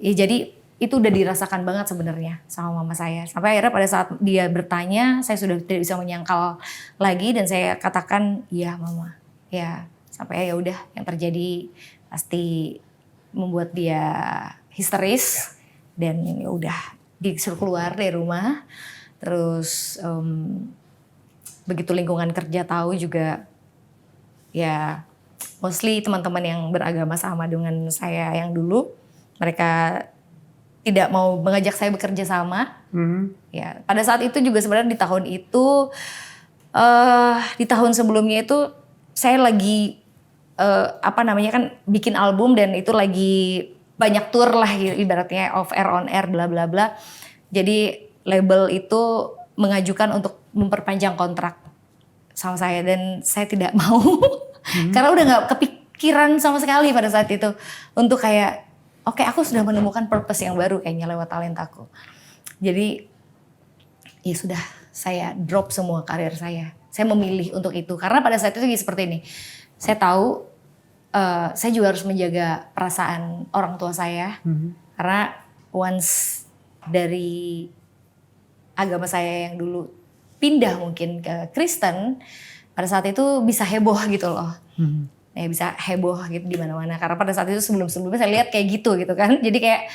Ya jadi itu udah dirasakan banget sebenarnya sama mama saya. Sampai akhirnya pada saat dia bertanya, saya sudah tidak bisa menyangkal lagi dan saya katakan, iya mama. Ya, sampai ya udah yang terjadi pasti membuat dia histeris dan ya udah disuruh keluar dari rumah. Terus begitu lingkungan kerja tahu juga, ya mostly teman-teman yang beragama sama dengan saya yang dulu, mereka tidak mau mengajak saya bekerja sama. Ya, pada saat itu juga sebenarnya di tahun itu, di tahun sebelumnya itu saya lagi kan bikin album dan itu lagi banyak tour lah ibaratnya, off air on air bla bla bla. Jadi label itu mengajukan untuk memperpanjang kontrak sama saya dan saya tidak mau karena udah nggak kepikiran sama sekali pada saat itu untuk kayak oke, aku sudah menemukan purpose yang baru kayaknya lewat talentaku. Jadi ya sudah, saya drop semua karir saya. Saya memilih untuk itu karena pada saat itu seperti ini. Saya tahu saya juga harus menjaga perasaan orang tua saya. Karena once dari agama saya yang dulu pindah mungkin ke Kristen, pada saat itu bisa heboh gitu loh. Ya bisa heboh gitu di mana-mana karena pada saat itu sebelum-sebelumnya saya lihat kayak gitu kan. Jadi kayak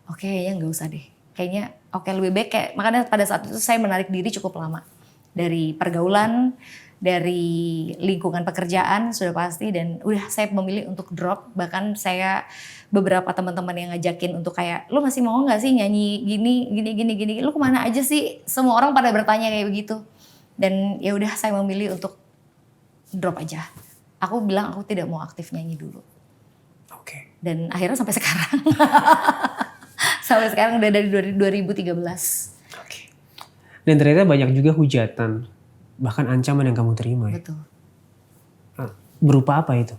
oke, ya nggak usah deh. Kayaknya lebih baik kayak, makanya pada saat itu saya menarik diri cukup lama dari pergaulan, dari lingkungan pekerjaan sudah pasti, dan udah saya memilih untuk drop. Bahkan saya beberapa teman-teman yang ngajakin untuk kayak, lu masih mau nggak sih nyanyi gini, lu kemana aja sih? Semua orang pada bertanya kayak begitu. Dan ya udah saya memilih untuk drop aja. Aku bilang aku tidak mau aktif nyanyi dulu. Dan akhirnya sampai sekarang. Sampai sekarang udah dari 2013. Dan ternyata banyak juga hujatan, bahkan ancaman yang kamu terima ya? Betul. Berupa apa itu?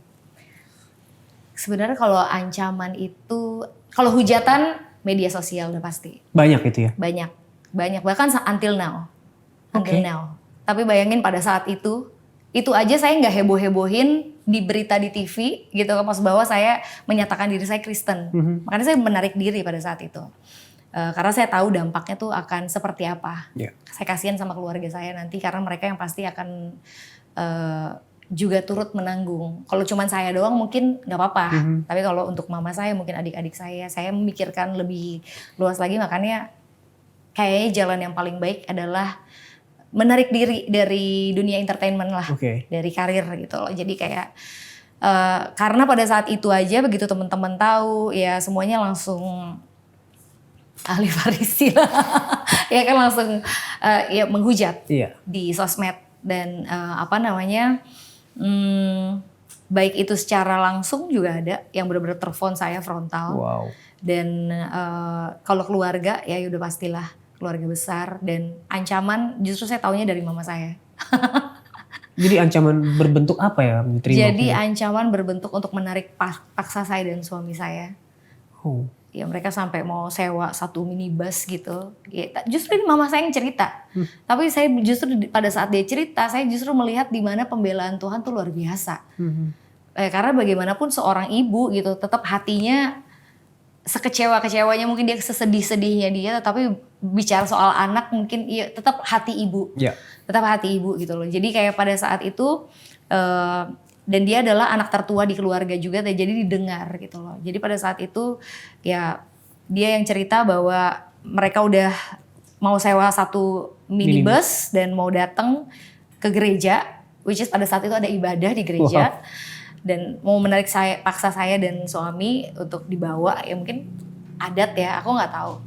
Sebenarnya kalau ancaman itu, kalau hujatan media sosial udah pasti. Banyak itu ya? Banyak. Bahkan until now. Tapi bayangin pada saat itu aja saya nggak heboh-hebohin di berita di TV gitu, pas bahwa saya menyatakan diri saya Kristen. Makanya saya menarik diri pada saat itu. Karena saya tahu dampaknya tuh akan seperti apa. Saya kasihan sama keluarga saya nanti karena mereka yang pasti akan juga turut menanggung. Kalau cuma saya doang mungkin nggak apa-apa. Tapi kalau untuk mama saya, mungkin adik-adik saya memikirkan lebih luas lagi. Makanya kayaknya jalan yang paling baik adalah menarik diri dari dunia entertainment lah, dari karir gitu loh. Jadi kayak karena pada saat itu aja begitu teman-teman tahu, ya semuanya langsung ahli Farisi lah, ya kan langsung ya menghujat di sosmed dan baik itu secara langsung juga ada yang benar-benar telepon saya frontal. Dan kalau keluarga ya udah pastilah keluarga besar, dan ancaman justru saya taunya dari mama saya. Jadi ancaman berbentuk apa ya yang diterima? Jadi ancaman berbentuk untuk menarik paksa saya dan suami saya. Oh. Ya mereka sampai mau sewa satu minibus gitu. Ya, justru ini mama saya yang cerita. Tapi saya justru pada saat dia cerita, saya justru melihat di mana pembelaan Tuhan tuh luar biasa. Karena bagaimanapun seorang ibu gitu, tetap hatinya sekecewa-kecewanya, mungkin dia sesedih-sedihnya dia, tetapi bicara soal anak mungkin ya tetap hati ibu. Ya. Tetap hati ibu gitu loh. Jadi kayak pada saat itu dan dia adalah anak tertua di keluarga juga, jadi didengar gitu loh. Jadi pada saat itu ya dia yang cerita bahwa mereka udah mau sewa satu minibus dan mau datang ke gereja, which is pada saat itu ada ibadah di gereja. Wow. Dan mau menarik paksa saya dan suami untuk dibawa, ya mungkin adat ya, aku nggak tahu.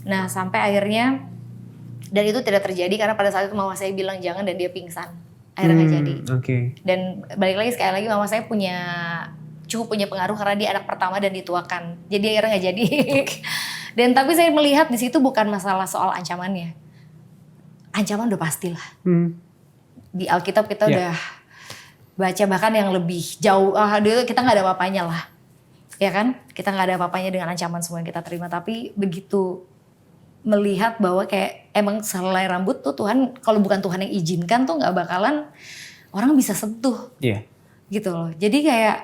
Nah sampai akhirnya, dan itu tidak terjadi karena pada saat itu mama saya bilang jangan dan dia pingsan. Akhirnya nggak jadi. Okay. Dan balik lagi sekali lagi mama saya cukup punya pengaruh karena dia anak pertama dan dituakan. Jadi akhirnya nggak jadi. Dan tapi saya melihat di situ bukan masalah soal ancamannya. Ancaman udah pastilah. Di Alkitab kita udah baca bahkan yang lebih jauh, kita nggak ada apa-apanya lah, ya kan? Kita nggak ada apa-apanya dengan ancaman semua yang kita terima. Tapi begitu melihat bahwa kayak emang selai rambut tuh Tuhan, kalau bukan Tuhan yang izinkan tuh nggak bakalan orang bisa sentuh, gitu loh. Jadi kayak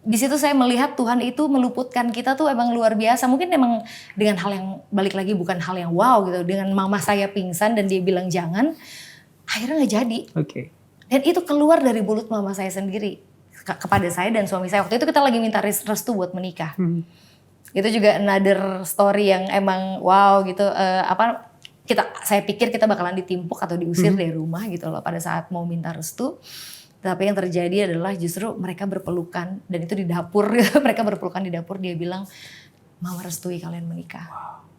di situ saya melihat Tuhan itu meluputkan kita tuh emang luar biasa. Mungkin emang dengan hal yang balik lagi bukan hal yang wow gitu. Dengan mama saya pingsan dan dia bilang jangan, akhirnya nggak jadi. Dan itu keluar dari mulut mama saya sendiri kepada saya dan suami saya. Waktu itu kita lagi minta restu buat menikah. Itu juga another story yang emang wow gitu. Saya pikir kita bakalan ditimpuk atau diusir dari rumah gitu loh pada saat mau minta restu. Tapi yang terjadi adalah justru mereka berpelukan dan itu di dapur. Mereka berpelukan di dapur, dia bilang, "Mama restui kalian menikah.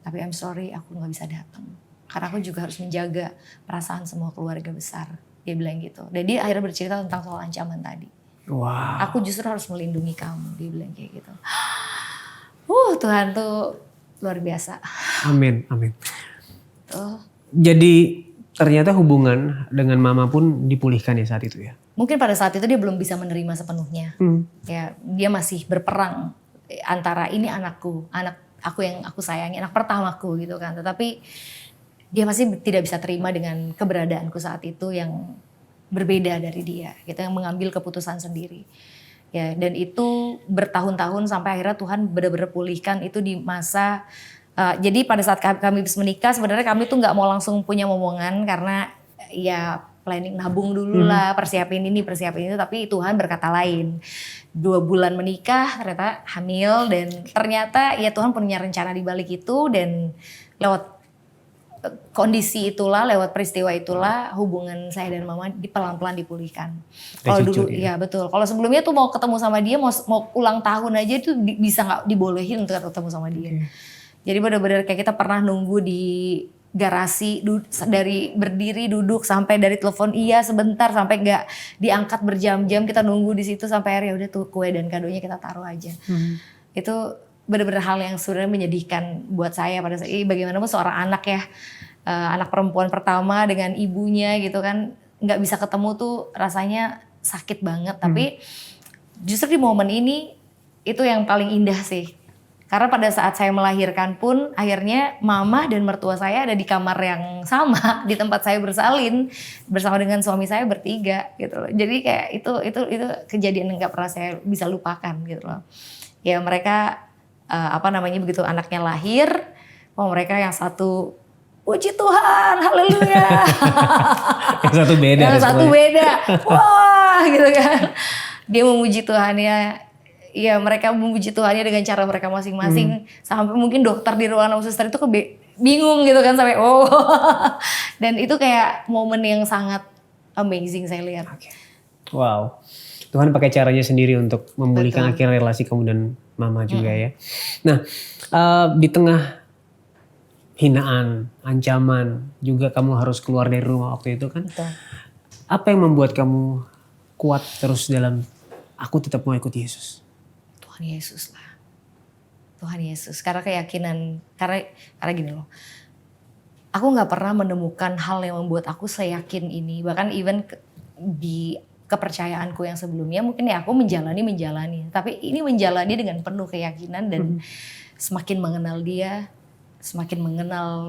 Tapi I'm sorry aku gak bisa datang. Karena aku juga harus menjaga perasaan semua keluarga besar." Dia bilang gitu. Dan dia akhirnya bercerita tentang soal ancaman tadi. Wow. Aku justru harus melindungi kamu. Dia bilang kayak gitu. Tuhan tuh luar biasa. Amin. Jadi ternyata hubungan dengan mama pun dipulihkan ya saat itu ya? Mungkin pada saat itu dia belum bisa menerima sepenuhnya. Ya, dia masih berperang antara ini anakku, anak aku yang aku sayangi, anak pertamaku gitu kan. Tetapi dia masih tidak bisa terima dengan keberadaanku saat itu yang berbeda dari dia, gitu, yang mengambil keputusan sendiri. Ya, dan itu bertahun-tahun sampai akhirnya Tuhan benar-benar pulihkan itu di masa. Jadi pada saat kami habis menikah sebenarnya kami tuh nggak mau langsung punya momongan karena ya planning nabung dulu lah, persiapin ini persiapin itu, tapi Tuhan berkata lain. 2 bulan menikah ternyata hamil dan ternyata ya Tuhan punya rencana di balik itu dan lewat kondisi itulah, lewat peristiwa itulah hubungan saya dan mama pelan-pelan dipulihkan. Kalau dulu ya betul. Kalau sebelumnya tuh mau ketemu sama dia, mau ulang tahun aja itu bisa nggak dibolehin untuk ketemu sama dia. Jadi benar-benar kayak kita pernah nunggu di garasi dari berdiri duduk sampai dari telepon iya sebentar sampai nggak diangkat berjam-jam, kita nunggu di situ sampai akhirnya udah tuh kue dan kadonya kita taruh aja. Itu benar-benar hal yang sebenarnya menyedihkan buat saya pada saat bagaimanapun seorang anak ya, anak perempuan pertama dengan ibunya gitu kan, nggak bisa ketemu tuh rasanya sakit banget. Tapi justru di momen ini itu yang paling indah sih, karena pada saat saya melahirkan pun akhirnya mama dan mertua saya ada di kamar yang sama di tempat saya bersalin bersama dengan suami saya bertiga gitu loh. Jadi kayak itu kejadian yang nggak pernah saya bisa lupakan gitu loh. Ya mereka begitu anaknya lahir, mereka yang satu puji Tuhan, haleluya. Yang satu beda. Yang satu beda, wah gitu kan. Dia memuji Tuhannya, ya mereka memuji Tuhannya dengan cara mereka masing-masing. Sampai mungkin dokter di ruangan suster itu bingung gitu kan sampai Dan itu kayak momen yang sangat amazing saya lihat. Wow. Tuhan pakai caranya sendiri untuk memulihkan akhirnya relasi kamu dan mama juga ya. Nah, di tengah hinaan, ancaman, juga kamu harus keluar dari rumah waktu itu kan. Betul. Apa yang membuat kamu kuat terus dalam aku tetap mau ikut Yesus? Tuhan Yesus lah. Tuhan Yesus. Karena keyakinan, karena gini loh. aku nggak pernah menemukan hal yang membuat aku seyakin ini. Bahkan even di kepercayaanku yang sebelumnya mungkin ya aku menjalani. Tapi ini menjalani dengan penuh keyakinan dan semakin mengenal dia, semakin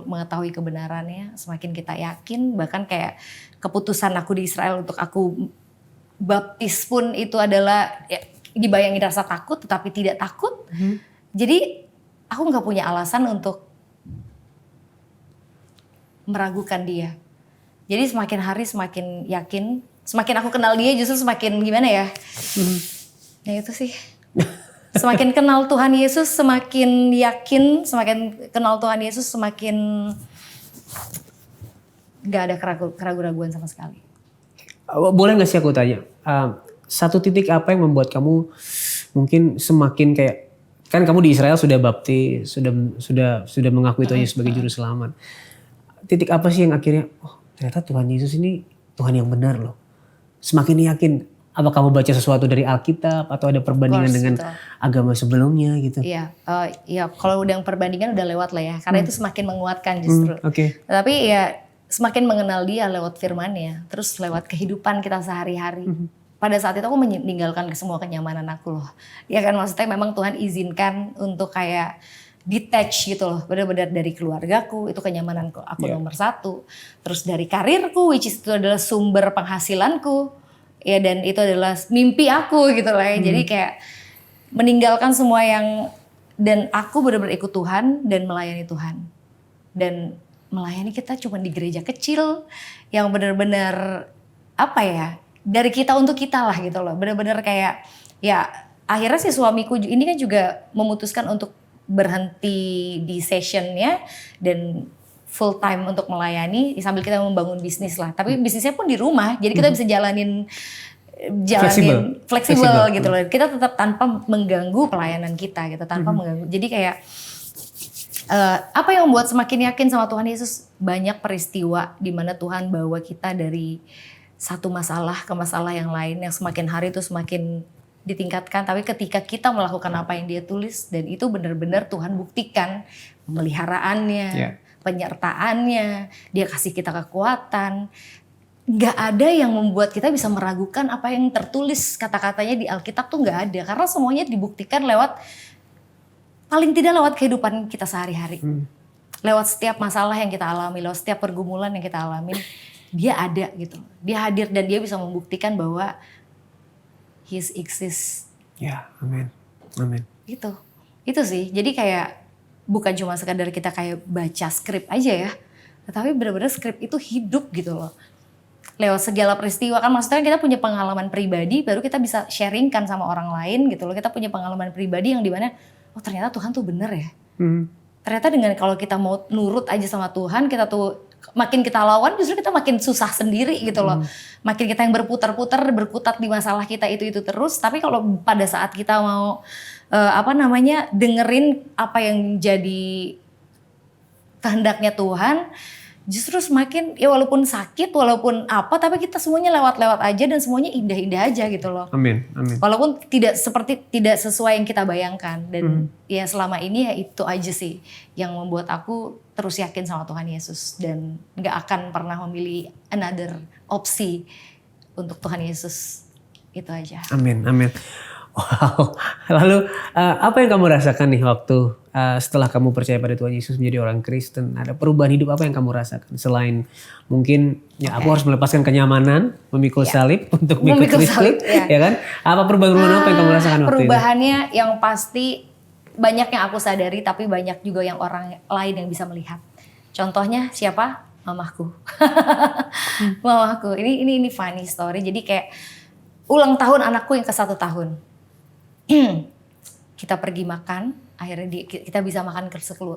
mengetahui kebenarannya, semakin kita yakin. Bahkan kayak keputusan aku di Israel untuk aku baptis pun itu adalah ya, dibayangi rasa takut tetapi tidak takut. Jadi aku nggak punya alasan untuk meragukan dia. Jadi semakin hari semakin yakin, semakin aku kenal dia justru semakin gimana ya? Ya itu sih. Semakin kenal Tuhan Yesus semakin yakin, semakin kenal Tuhan Yesus semakin gak ada keraguan-keraguan sama sekali. Boleh nggak sih aku tanya, satu titik apa yang membuat kamu mungkin semakin kayak, kan kamu di Israel sudah baptis, sudah mengakui Tuhan Yesus sebagai juru selamat. Titik apa sih yang akhirnya, oh ternyata Tuhan Yesus ini Tuhan yang benar loh. Semakin yakin, apa kamu baca sesuatu dari Alkitab atau ada perbandingan dengan agama sebelumnya gitu? Iya, ya kalau udah perbandingan udah lewat lah ya, karena itu semakin menguatkan justru. Oke. Tapi ya semakin mengenal dia lewat firman-Nya, terus lewat kehidupan kita sehari-hari. Pada saat itu aku meninggalkan semua kenyamanan aku loh. Ya kan maksudnya memang Tuhan izinkan untuk kayak detach gitu loh, benar-benar dari keluargaku, itu kenyamanan aku nomor satu. Terus dari karirku, which is itu adalah sumber penghasilanku, ya dan itu adalah mimpi aku gitu lah ya. Jadi kayak meninggalkan semua yang, dan aku benar-benar ikut Tuhan dan melayani Tuhan. Dan melayani kita cuma di gereja kecil, yang benar-benar apa ya, dari kita untuk kita lah gitu loh. Benar-benar kayak, ya akhirnya si suamiku ini kan juga memutuskan untuk berhenti di sessionnya dan full time untuk melayani sambil kita membangun bisnis lah. Tapi bisnisnya pun di rumah, jadi kita bisa jalanin fleksibel gitu loh. Kita tetap tanpa mengganggu pelayanan kita gitu, tanpa mengganggu. Jadi kayak apa yang membuat semakin yakin sama Tuhan Yesus? Banyak peristiwa di mana Tuhan bawa kita dari satu masalah ke masalah yang lain, yang semakin hari itu semakin ditingkatkan. Tapi ketika kita melakukan apa yang dia tulis, dan itu benar-benar Tuhan buktikan pemeliharaannya, penyertaannya, dia kasih kita kekuatan. Gak ada yang membuat kita bisa meragukan apa yang tertulis kata-katanya di Alkitab tuh gak ada. Karena semuanya dibuktikan lewat, paling tidak lewat kehidupan kita sehari-hari. Lewat setiap masalah yang kita alami, lewat setiap pergumulan yang kita alami, dia ada gitu. Dia hadir dan dia bisa membuktikan bahwa He exists. Ya, amin. Amin. Gitu. Itu sih. Jadi kayak bukan cuma sekadar kita kayak baca skrip aja ya. Tetapi benar-benar skrip itu hidup gitu loh. Lewat segala peristiwa kan, maksudnya kita punya pengalaman pribadi baru kita bisa sharingkan sama orang lain gitu loh. Kita punya pengalaman pribadi yang dimana oh ternyata Tuhan tuh bener ya. Ternyata dengan kalau kita mau nurut aja sama Tuhan, kita tuh makin kita lawan justru kita makin susah sendiri gitu loh. Makin kita yang berputar-putar, berkutat di masalah kita itu terus. Tapi kalau pada saat kita mau dengerin apa yang jadi kehendaknya Tuhan, justru semakin ya walaupun sakit, walaupun apa, tapi kita semuanya lewat-lewat aja dan semuanya indah-indah aja gitu loh. Amin, amin. Walaupun tidak sesuai yang kita bayangkan, dan ya selama ini ya itu aja sih yang membuat aku terus yakin sama Tuhan Yesus dan nggak akan pernah memilih another opsi untuk Tuhan Yesus. Itu aja. Amin, amin. Wow. Lalu apa yang kamu rasakan nih waktu setelah kamu percaya pada Tuhan Yesus menjadi orang Kristen? Ada perubahan hidup apa yang kamu rasakan? Selain mungkin ya aku harus melepaskan kenyamanan, memikul salib untuk mengikut Kristus, ya kan? Apa perubahan-perubahan apa yang kamu rasakan waktu itu? Perubahannya yang pasti banyak yang aku sadari, tapi banyak juga yang orang lain yang bisa melihat. Contohnya siapa? Mamaku. Mamaku. Ini funny story. Jadi kayak ulang tahun anakku yang ke-1 tahun. Kita pergi makan, akhirnya kita bisa makan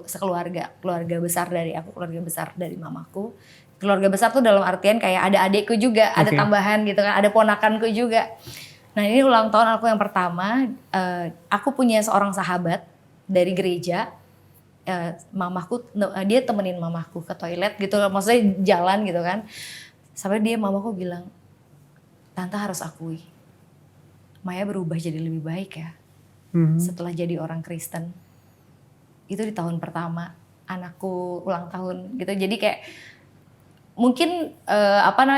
sekeluarga, keluarga besar dari aku, keluarga besar dari mamaku. Keluarga besar tuh dalam artian kayak ada adekku juga, ada tambahan gitu kan, ada ponakanku juga. Nah ini ulang tahun aku yang pertama, aku punya seorang sahabat dari gereja, mamaku, dia temenin mamaku ke toilet gitu, maksudnya jalan gitu kan. Sampai mamaku bilang, Tante harus akui, Maya berubah jadi lebih baik ya setelah jadi orang Kristen. Itu di tahun pertama anakku ulang tahun gitu. Jadi kayak mungkin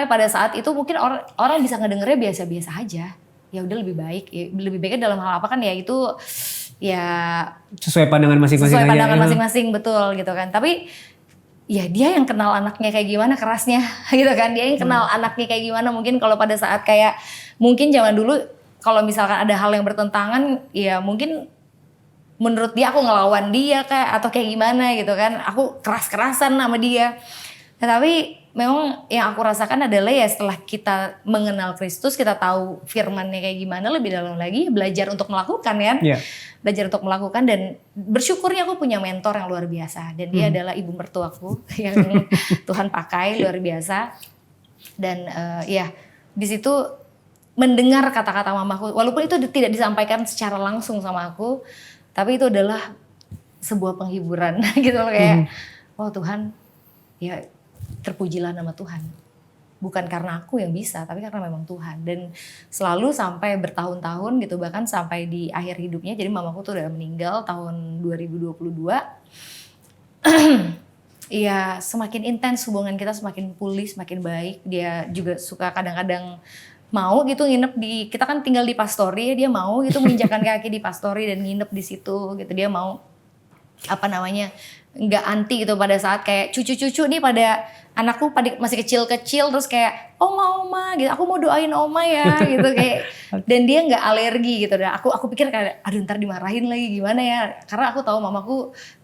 pada saat itu mungkin orang bisa ngedengernya biasa-biasa aja. Ya udah lebih baik, ya, lebih baiknya dalam hal apa kan ya itu ya Sesuai pandangan masing-masing sesuai aja, pandangan ya. masing-masing, betul gitu kan. Tapi ya dia yang kenal anaknya kayak gimana kerasnya gitu kan. Dia yang kenal anaknya kayak gimana. Mungkin kalau pada saat kayak mungkin zaman dulu kalau misalkan ada hal yang bertentangan ya mungkin menurut dia aku ngelawan dia kayak atau kayak gimana gitu kan. Aku keras-kerasan sama dia. Tapi memang yang aku rasakan adalah ya setelah kita mengenal Kristus, kita tahu firman-Nya kayak gimana lebih dalam lagi, belajar untuk melakukan kan. Iya. Belajar untuk melakukan dan bersyukurnya aku punya mentor yang luar biasa. Dan dia adalah ibu mertuaku yang Tuhan pakai luar biasa. Dan ya di situ mendengar kata-kata mamaku, walaupun itu tidak disampaikan secara langsung sama aku, tapi itu adalah sebuah penghiburan gitu loh kayak, oh Tuhan, ya terpujilah nama Tuhan. Bukan karena aku yang bisa, tapi karena memang Tuhan. Dan selalu sampai bertahun-tahun gitu, bahkan sampai di akhir hidupnya. Jadi mamaku tuh udah meninggal tahun 2022. Iya, semakin intens hubungan kita, semakin pulih, semakin baik. Dia juga suka kadang-kadang mau gitu nginep di, kita kan tinggal di Pastori, dia mau gitu menginjakan kaki di Pastori dan nginep di situ gitu. Dia mau nggak anti gitu pada saat kayak cucu-cucu nih pada anakku pada masih kecil-kecil terus kayak oma gitu, aku mau doain oma ya gitu kayak, dan dia nggak alergi gitu. Dan aku pikir kayak aduh ntar dimarahin lagi gimana ya, karena aku tahu mamaku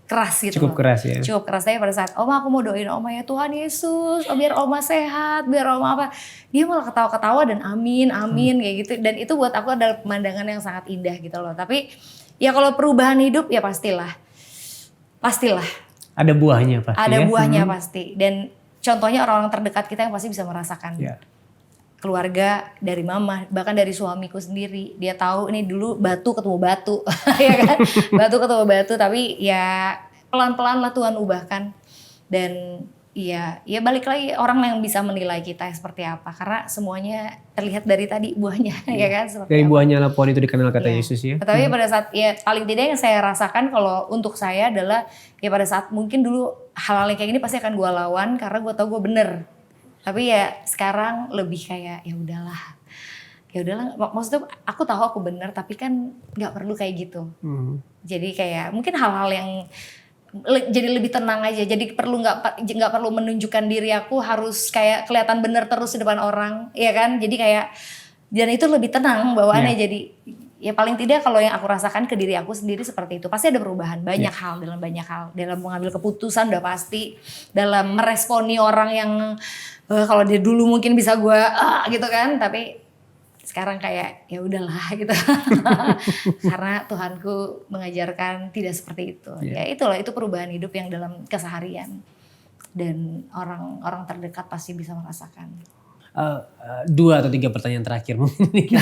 keras gitu. Cukup keras ya. Cukup keras. Tapi pada saat oma aku mau doain oma ya Tuhan Yesus, biar oma sehat, biar oma apa, dia malah ketawa-ketawa dan amin kayak gitu. Dan itu buat aku adalah pemandangan yang sangat indah gitu loh. Tapi ya kalau perubahan hidup ya pastilah. Ada buahnya pasti. Ada ya? buahnya pasti. Dan contohnya orang-orang terdekat kita yang pasti bisa merasakan. Ya. Keluarga, dari mama, bahkan dari suamiku sendiri. Dia tahu ini dulu batu ketemu batu. Ya kan? Batu ketemu batu, tapi ya pelan-pelan lah Tuhan ubahkan. Dan ya balik lagi orang yang bisa menilai kita seperti apa. Karena semuanya terlihat dari tadi buahnya. Ya kan? Seperti Dari apa. buahnya lah pohon itu dikenal kata Iya. Yesus ya. Tapi pada saat ya paling tidak yang saya rasakan kalau untuk saya adalah ya pada saat mungkin dulu hal-hal yang kayak gini pasti akan gue lawan karena gue tahu gue bener. Tapi ya sekarang lebih kayak ya udahlah, maksudnya aku tahu aku bener tapi kan nggak perlu kayak gitu. Jadi kayak mungkin hal-hal yang jadi lebih tenang aja. Jadi nggak perlu menunjukkan diri aku harus kayak kelihatan bener terus di depan orang, ya kan? Jadi kayak dan itu lebih tenang bawaannya. Jadi ya paling tidak kalau yang aku rasakan ke diri aku sendiri seperti itu. Pasti ada perubahan banyak hal dalam mengambil keputusan udah pasti, dalam meresponi orang yang kalau dia dulu mungkin bisa gue gitu kan, tapi sekarang kayak ya udahlah gitu. Karena Tuhanku mengajarkan tidak seperti itu. Ya itulah, itu perubahan hidup yang dalam keseharian dan orang-orang terdekat pasti bisa merasakan. 2 atau 3 pertanyaan terakhir mungkin.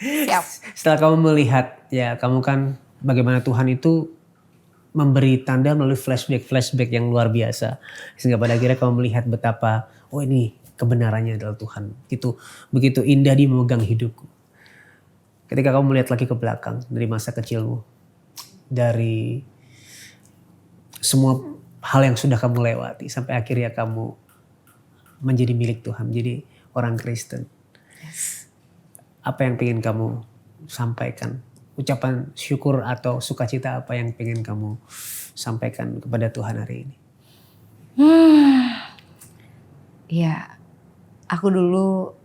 Siap. Setelah kamu melihat ya, kamu kan bagaimana Tuhan itu memberi tanda melalui flashback yang luar biasa, sehingga pada akhirnya kamu melihat betapa oh ini kebenarannya adalah Tuhan. Itu begitu indah di memegang hidupku. Ketika kamu melihat lagi ke belakang dari masa kecilmu, dari semua hal yang sudah kamu lewati sampai akhirnya kamu menjadi milik Tuhan, menjadi orang Kristen. Apa yang pengen kamu sampaikan? Ucapan syukur atau sukacita apa yang pengen kamu sampaikan kepada Tuhan hari ini? Ya, aku dulu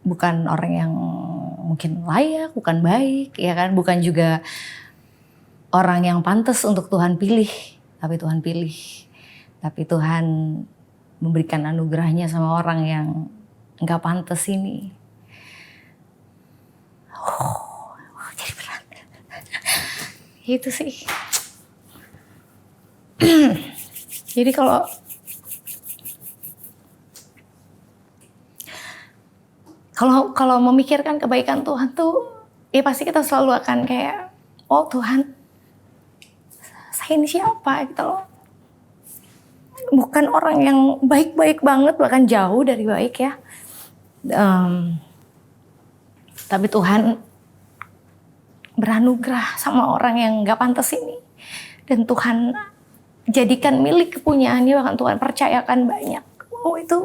bukan orang yang mungkin layak, bukan baik, ya kan, bukan juga orang yang pantas untuk Tuhan pilih, tapi Tuhan pilih. Tapi Tuhan memberikan anugerahnya sama orang yang nggak pantas ini. Jadi berat. Itu sih. Jadi kalau memikirkan kebaikan Tuhan tuh, ya pasti kita selalu akan kayak, oh Tuhan, saya ini siapa gitu loh. Bukan orang yang baik-baik banget, bahkan jauh dari baik ya. Tapi Tuhan beranugerah sama orang yang gak pantas ini. Dan Tuhan jadikan milik kepunyaannya, bahkan Tuhan percayakan banyak. Wow, itu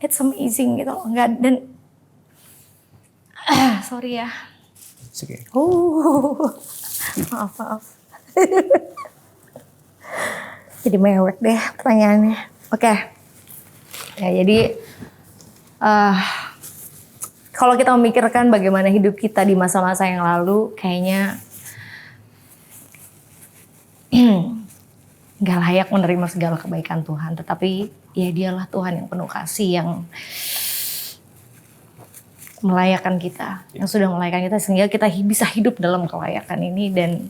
it's amazing gitu loh. Enggak, dan sorry ya. It's okay. Maaf. Jadi mewek deh pertanyaannya. Oke. Ya, jadi kalau kita memikirkan bagaimana hidup kita di masa-masa yang lalu, kayaknya nggak layak menerima segala kebaikan Tuhan. Tetapi ya dialah Tuhan yang penuh kasih, yang melayakan kita, yang sudah melayakan kita sehingga kita bisa hidup dalam kelayakan ini. Dan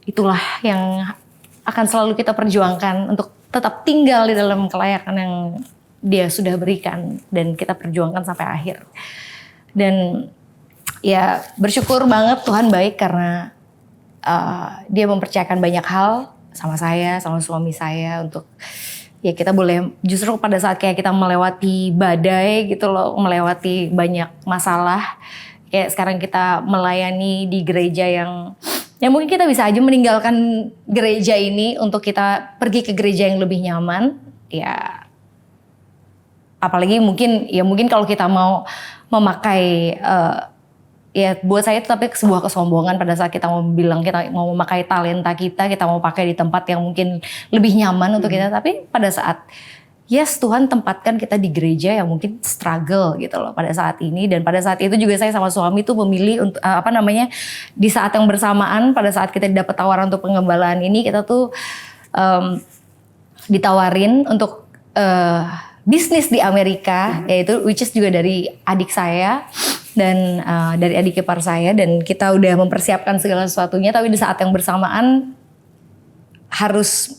itulah yang akan selalu kita perjuangkan untuk tetap tinggal di dalam kelayakan yang Dia sudah berikan, dan kita perjuangkan sampai akhir. Dan ya bersyukur banget Tuhan baik karena Dia mempercayakan banyak hal sama saya, sama suami saya, untuk ya kita boleh justru pada saat kayak kita melewati badai gitu loh, melewati banyak masalah, kayak sekarang kita melayani di gereja yang ya mungkin kita bisa aja meninggalkan gereja ini untuk kita pergi ke gereja yang lebih nyaman. Ya apalagi mungkin kalau kita mau memakai ya buat saya itu tapi sebuah kesombongan pada saat kita mau bilang kita mau memakai talenta kita mau pakai di tempat yang mungkin lebih nyaman untuk kita. Tapi pada saat yes, Tuhan tempatkan kita di gereja yang mungkin struggle gitu loh pada saat ini. Dan pada saat itu juga saya sama suami tuh memilih untuk di saat yang bersamaan, pada saat kita dapat tawaran untuk pengembalaan ini, kita tuh ditawarin untuk bisnis di Amerika, yaitu which is juga dari adik saya dan dari adik ipar saya, dan kita udah mempersiapkan segala sesuatunya. Tapi di saat yang bersamaan harus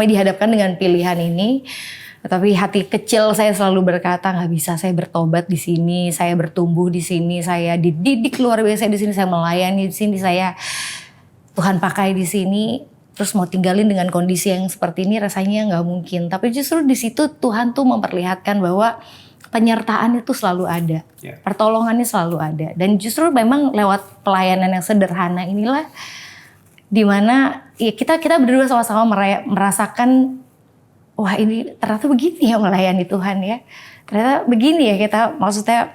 dihadapkan dengan pilihan ini. Tapi hati kecil saya selalu berkata, nggak bisa, saya bertobat di sini, saya bertumbuh di sini, saya dididik luar biasa di sini, saya melayani di sini, saya Tuhan pakai di sini. Terus mau tinggalin dengan kondisi yang seperti ini rasanya nggak mungkin. Tapi justru di situ Tuhan tuh memperlihatkan bahwa penyertaan itu selalu ada, pertolongannya selalu ada. Dan justru memang lewat pelayanan yang sederhana inilah dimana ya kita berdua sama-sama merasakan, wah ini ternyata begini ya melayani Tuhan ya. Ternyata begini ya kita, maksudnya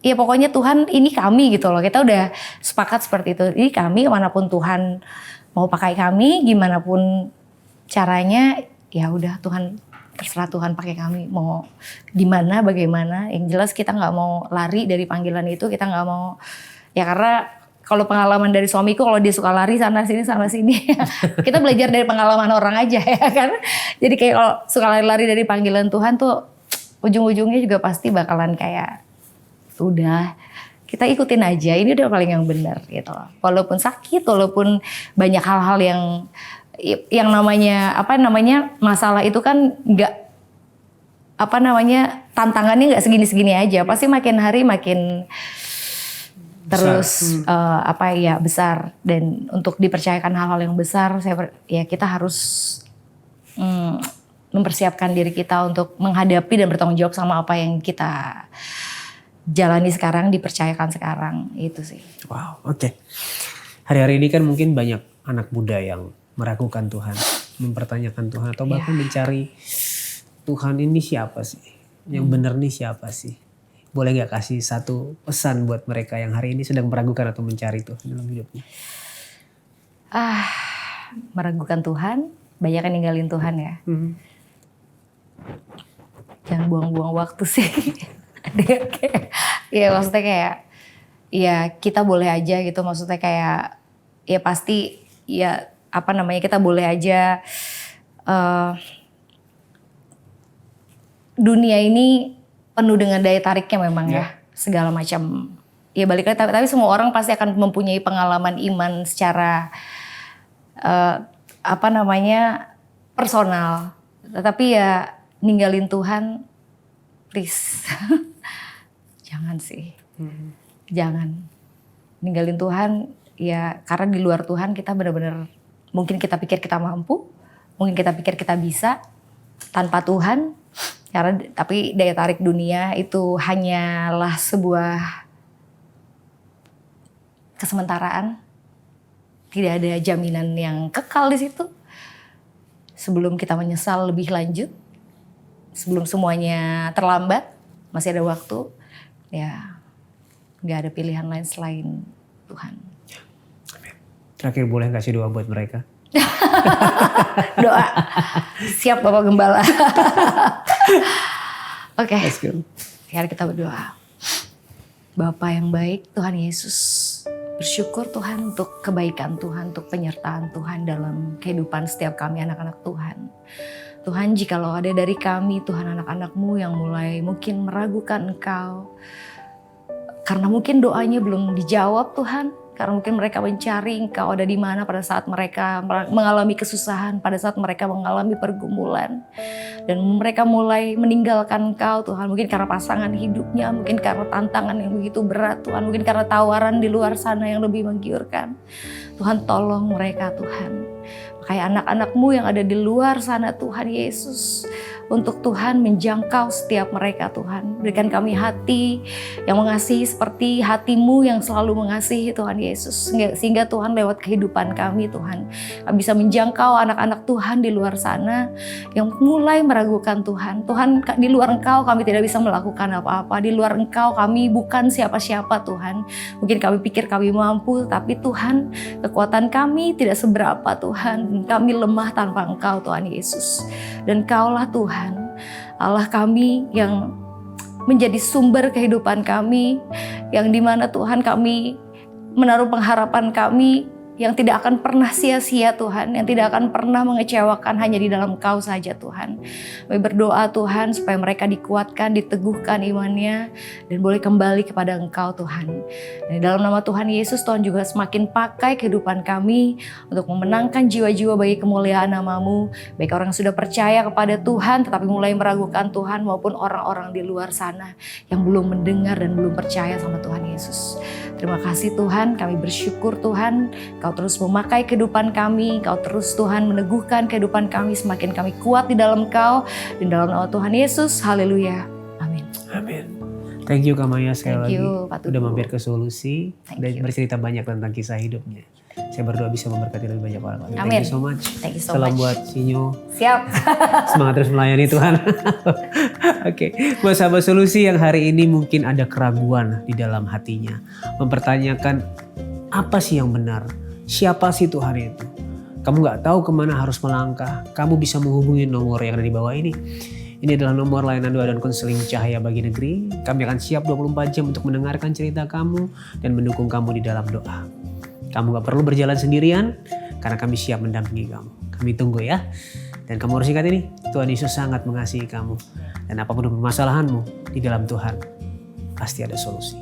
ya pokoknya Tuhan ini kami gitu loh. Kita udah sepakat seperti itu. Ini kami, kemanapun Tuhan mau pakai kami, gimana pun caranya, ya udah Tuhan, terserah Tuhan pakai kami. Mau di mana, bagaimana. Yang jelas kita nggak mau lari dari panggilan itu. Kita nggak mau, ya karena kalau pengalaman dari suamiku, kalau dia suka lari sana sini. Kita belajar dari pengalaman orang aja ya kan. Jadi kayak kalau suka lari-lari dari panggilan Tuhan tuh, ujung-ujungnya juga pasti bakalan kayak, udah kita ikutin aja, ini udah paling yang benar gitu loh. Walaupun sakit, walaupun banyak hal-hal yang namanya masalah itu kan nggak tantangannya nggak segini-segini aja, pasti makin hari makin terus besar. Dan untuk dipercayakan hal-hal yang besar, kita harus mempersiapkan diri kita untuk menghadapi dan bertanggung jawab sama apa yang kita jalani sekarang, dipercayakan sekarang, itu sih. Wow, oke. Hari-hari ini kan mungkin banyak anak muda yang meragukan Tuhan, mempertanyakan Tuhan, atau bahkan mencari Tuhan ini siapa sih? Yang benar nih siapa sih? Boleh gak kasih satu pesan buat mereka yang hari ini sedang meragukan atau mencari Tuhan dalam hidupnya? Meragukan Tuhan, banyak yang ninggalin Tuhan ya. Jangan buang-buang waktu sih. Ya maksudnya kayak ya kita boleh aja gitu, maksudnya kayak ya pasti ya kita boleh aja dunia ini penuh dengan daya tariknya memang ya segala macam ya balik lagi, tapi semua orang pasti akan mempunyai pengalaman iman secara personal. Tetapi ya ninggalin Tuhan, please. Jangan sih. Jangan. Ninggalin Tuhan ya, karena di luar Tuhan kita benar-benar mungkin kita pikir kita mampu, mungkin kita pikir kita bisa tanpa Tuhan. Tapi daya tarik dunia itu hanyalah sebuah kesementaraan. Tidak ada jaminan yang kekal di situ. Sebelum kita menyesal lebih lanjut, sebelum semuanya terlambat, masih ada waktu. Ya, nggak ada pilihan lain selain Tuhan. Terakhir boleh kasih doa buat mereka? Doa. Siap Bapak Gembala. Oke. Let's go. Mari kita berdoa. Bapa yang baik, Tuhan Yesus, bersyukur Tuhan untuk kebaikan Tuhan, untuk penyertaan Tuhan dalam kehidupan setiap kami anak-anak Tuhan. Tuhan, jikalau ada dari kami Tuhan anak-anak-Mu yang mulai mungkin meragukan Engkau, karena mungkin doanya belum dijawab Tuhan, karena mungkin mereka mencari Engkau ada di mana pada saat mereka mengalami kesusahan, pada saat mereka mengalami pergumulan. Dan mereka mulai meninggalkan Engkau Tuhan, mungkin karena pasangan hidupnya, mungkin karena tantangan yang begitu berat Tuhan, mungkin karena tawaran di luar sana yang lebih menggiurkan. Tuhan tolong mereka Tuhan. Kayak anak-anak-Mu yang ada di luar sana Tuhan Yesus. Untuk Tuhan menjangkau setiap mereka Tuhan. Berikan kami hati yang mengasihi seperti hati-Mu yang selalu mengasihi Tuhan Yesus. Sehingga Tuhan lewat kehidupan kami Tuhan, kami bisa menjangkau anak-anak Tuhan di luar sana yang mulai meragukan Tuhan. Tuhan, di luar Engkau kami tidak bisa melakukan apa-apa. Di luar Engkau kami bukan siapa-siapa Tuhan. Mungkin kami pikir kami mampu, tapi Tuhan, kekuatan kami tidak seberapa Tuhan. Kami lemah tanpa Engkau Tuhan Yesus. Dan Kaulah Tuhan, Allah kami yang menjadi sumber kehidupan kami, yang dimana Tuhan kami menaruh pengharapan kami yang tidak akan pernah sia-sia Tuhan, yang tidak akan pernah mengecewakan hanya di dalam Engkau saja Tuhan. Kami berdoa Tuhan supaya mereka dikuatkan, diteguhkan imannya, dan boleh kembali kepada Engkau Tuhan. Dan dalam nama Tuhan Yesus, Tuhan juga semakin pakai kehidupan kami untuk memenangkan jiwa-jiwa bagi kemuliaan nama-Mu, baik orang yang sudah percaya kepada Tuhan tetapi mulai meragukan Tuhan, maupun orang-orang di luar sana yang belum mendengar dan belum percaya sama Tuhan Yesus. Terima kasih Tuhan, kami bersyukur Tuhan, Kau terus memakai kehidupan kami, Kau terus Tuhan meneguhkan kehidupan kami, semakin kami kuat di dalam Kau, di dalam nama Tuhan Yesus, haleluya, amin. Amin. Thank you Kak Maya sekali lagi Pak udah mampir ke Solusi dan you. bercerita banyak tentang kisah hidupnya. Saya berdoa bisa memberkati lebih banyak orang. Amin. Thank you so much. Thank you so Salam much. buat Sinyo. Siap. Semangat terus melayani Tuhan. Oke, buat sahabat Solusi yang hari ini mungkin ada keraguan di dalam hatinya, mempertanyakan apa sih yang benar, siapa sih Tuhan itu. Kamu nggak tahu kemana harus melangkah. Kamu bisa menghubungi nomor yang ada di bawah ini. Ini adalah nomor layanan doa dan konseling Cahaya Bagi Negeri. Kami akan siap 24 jam untuk mendengarkan cerita kamu dan mendukung kamu di dalam doa. Kamu gak perlu berjalan sendirian karena kami siap mendampingi kamu. Kami tunggu ya. Dan kamu harus ingat ini, Tuhan Yesus sangat mengasihi kamu. Dan apapun permasalahanmu, di dalam Tuhan pasti ada solusi.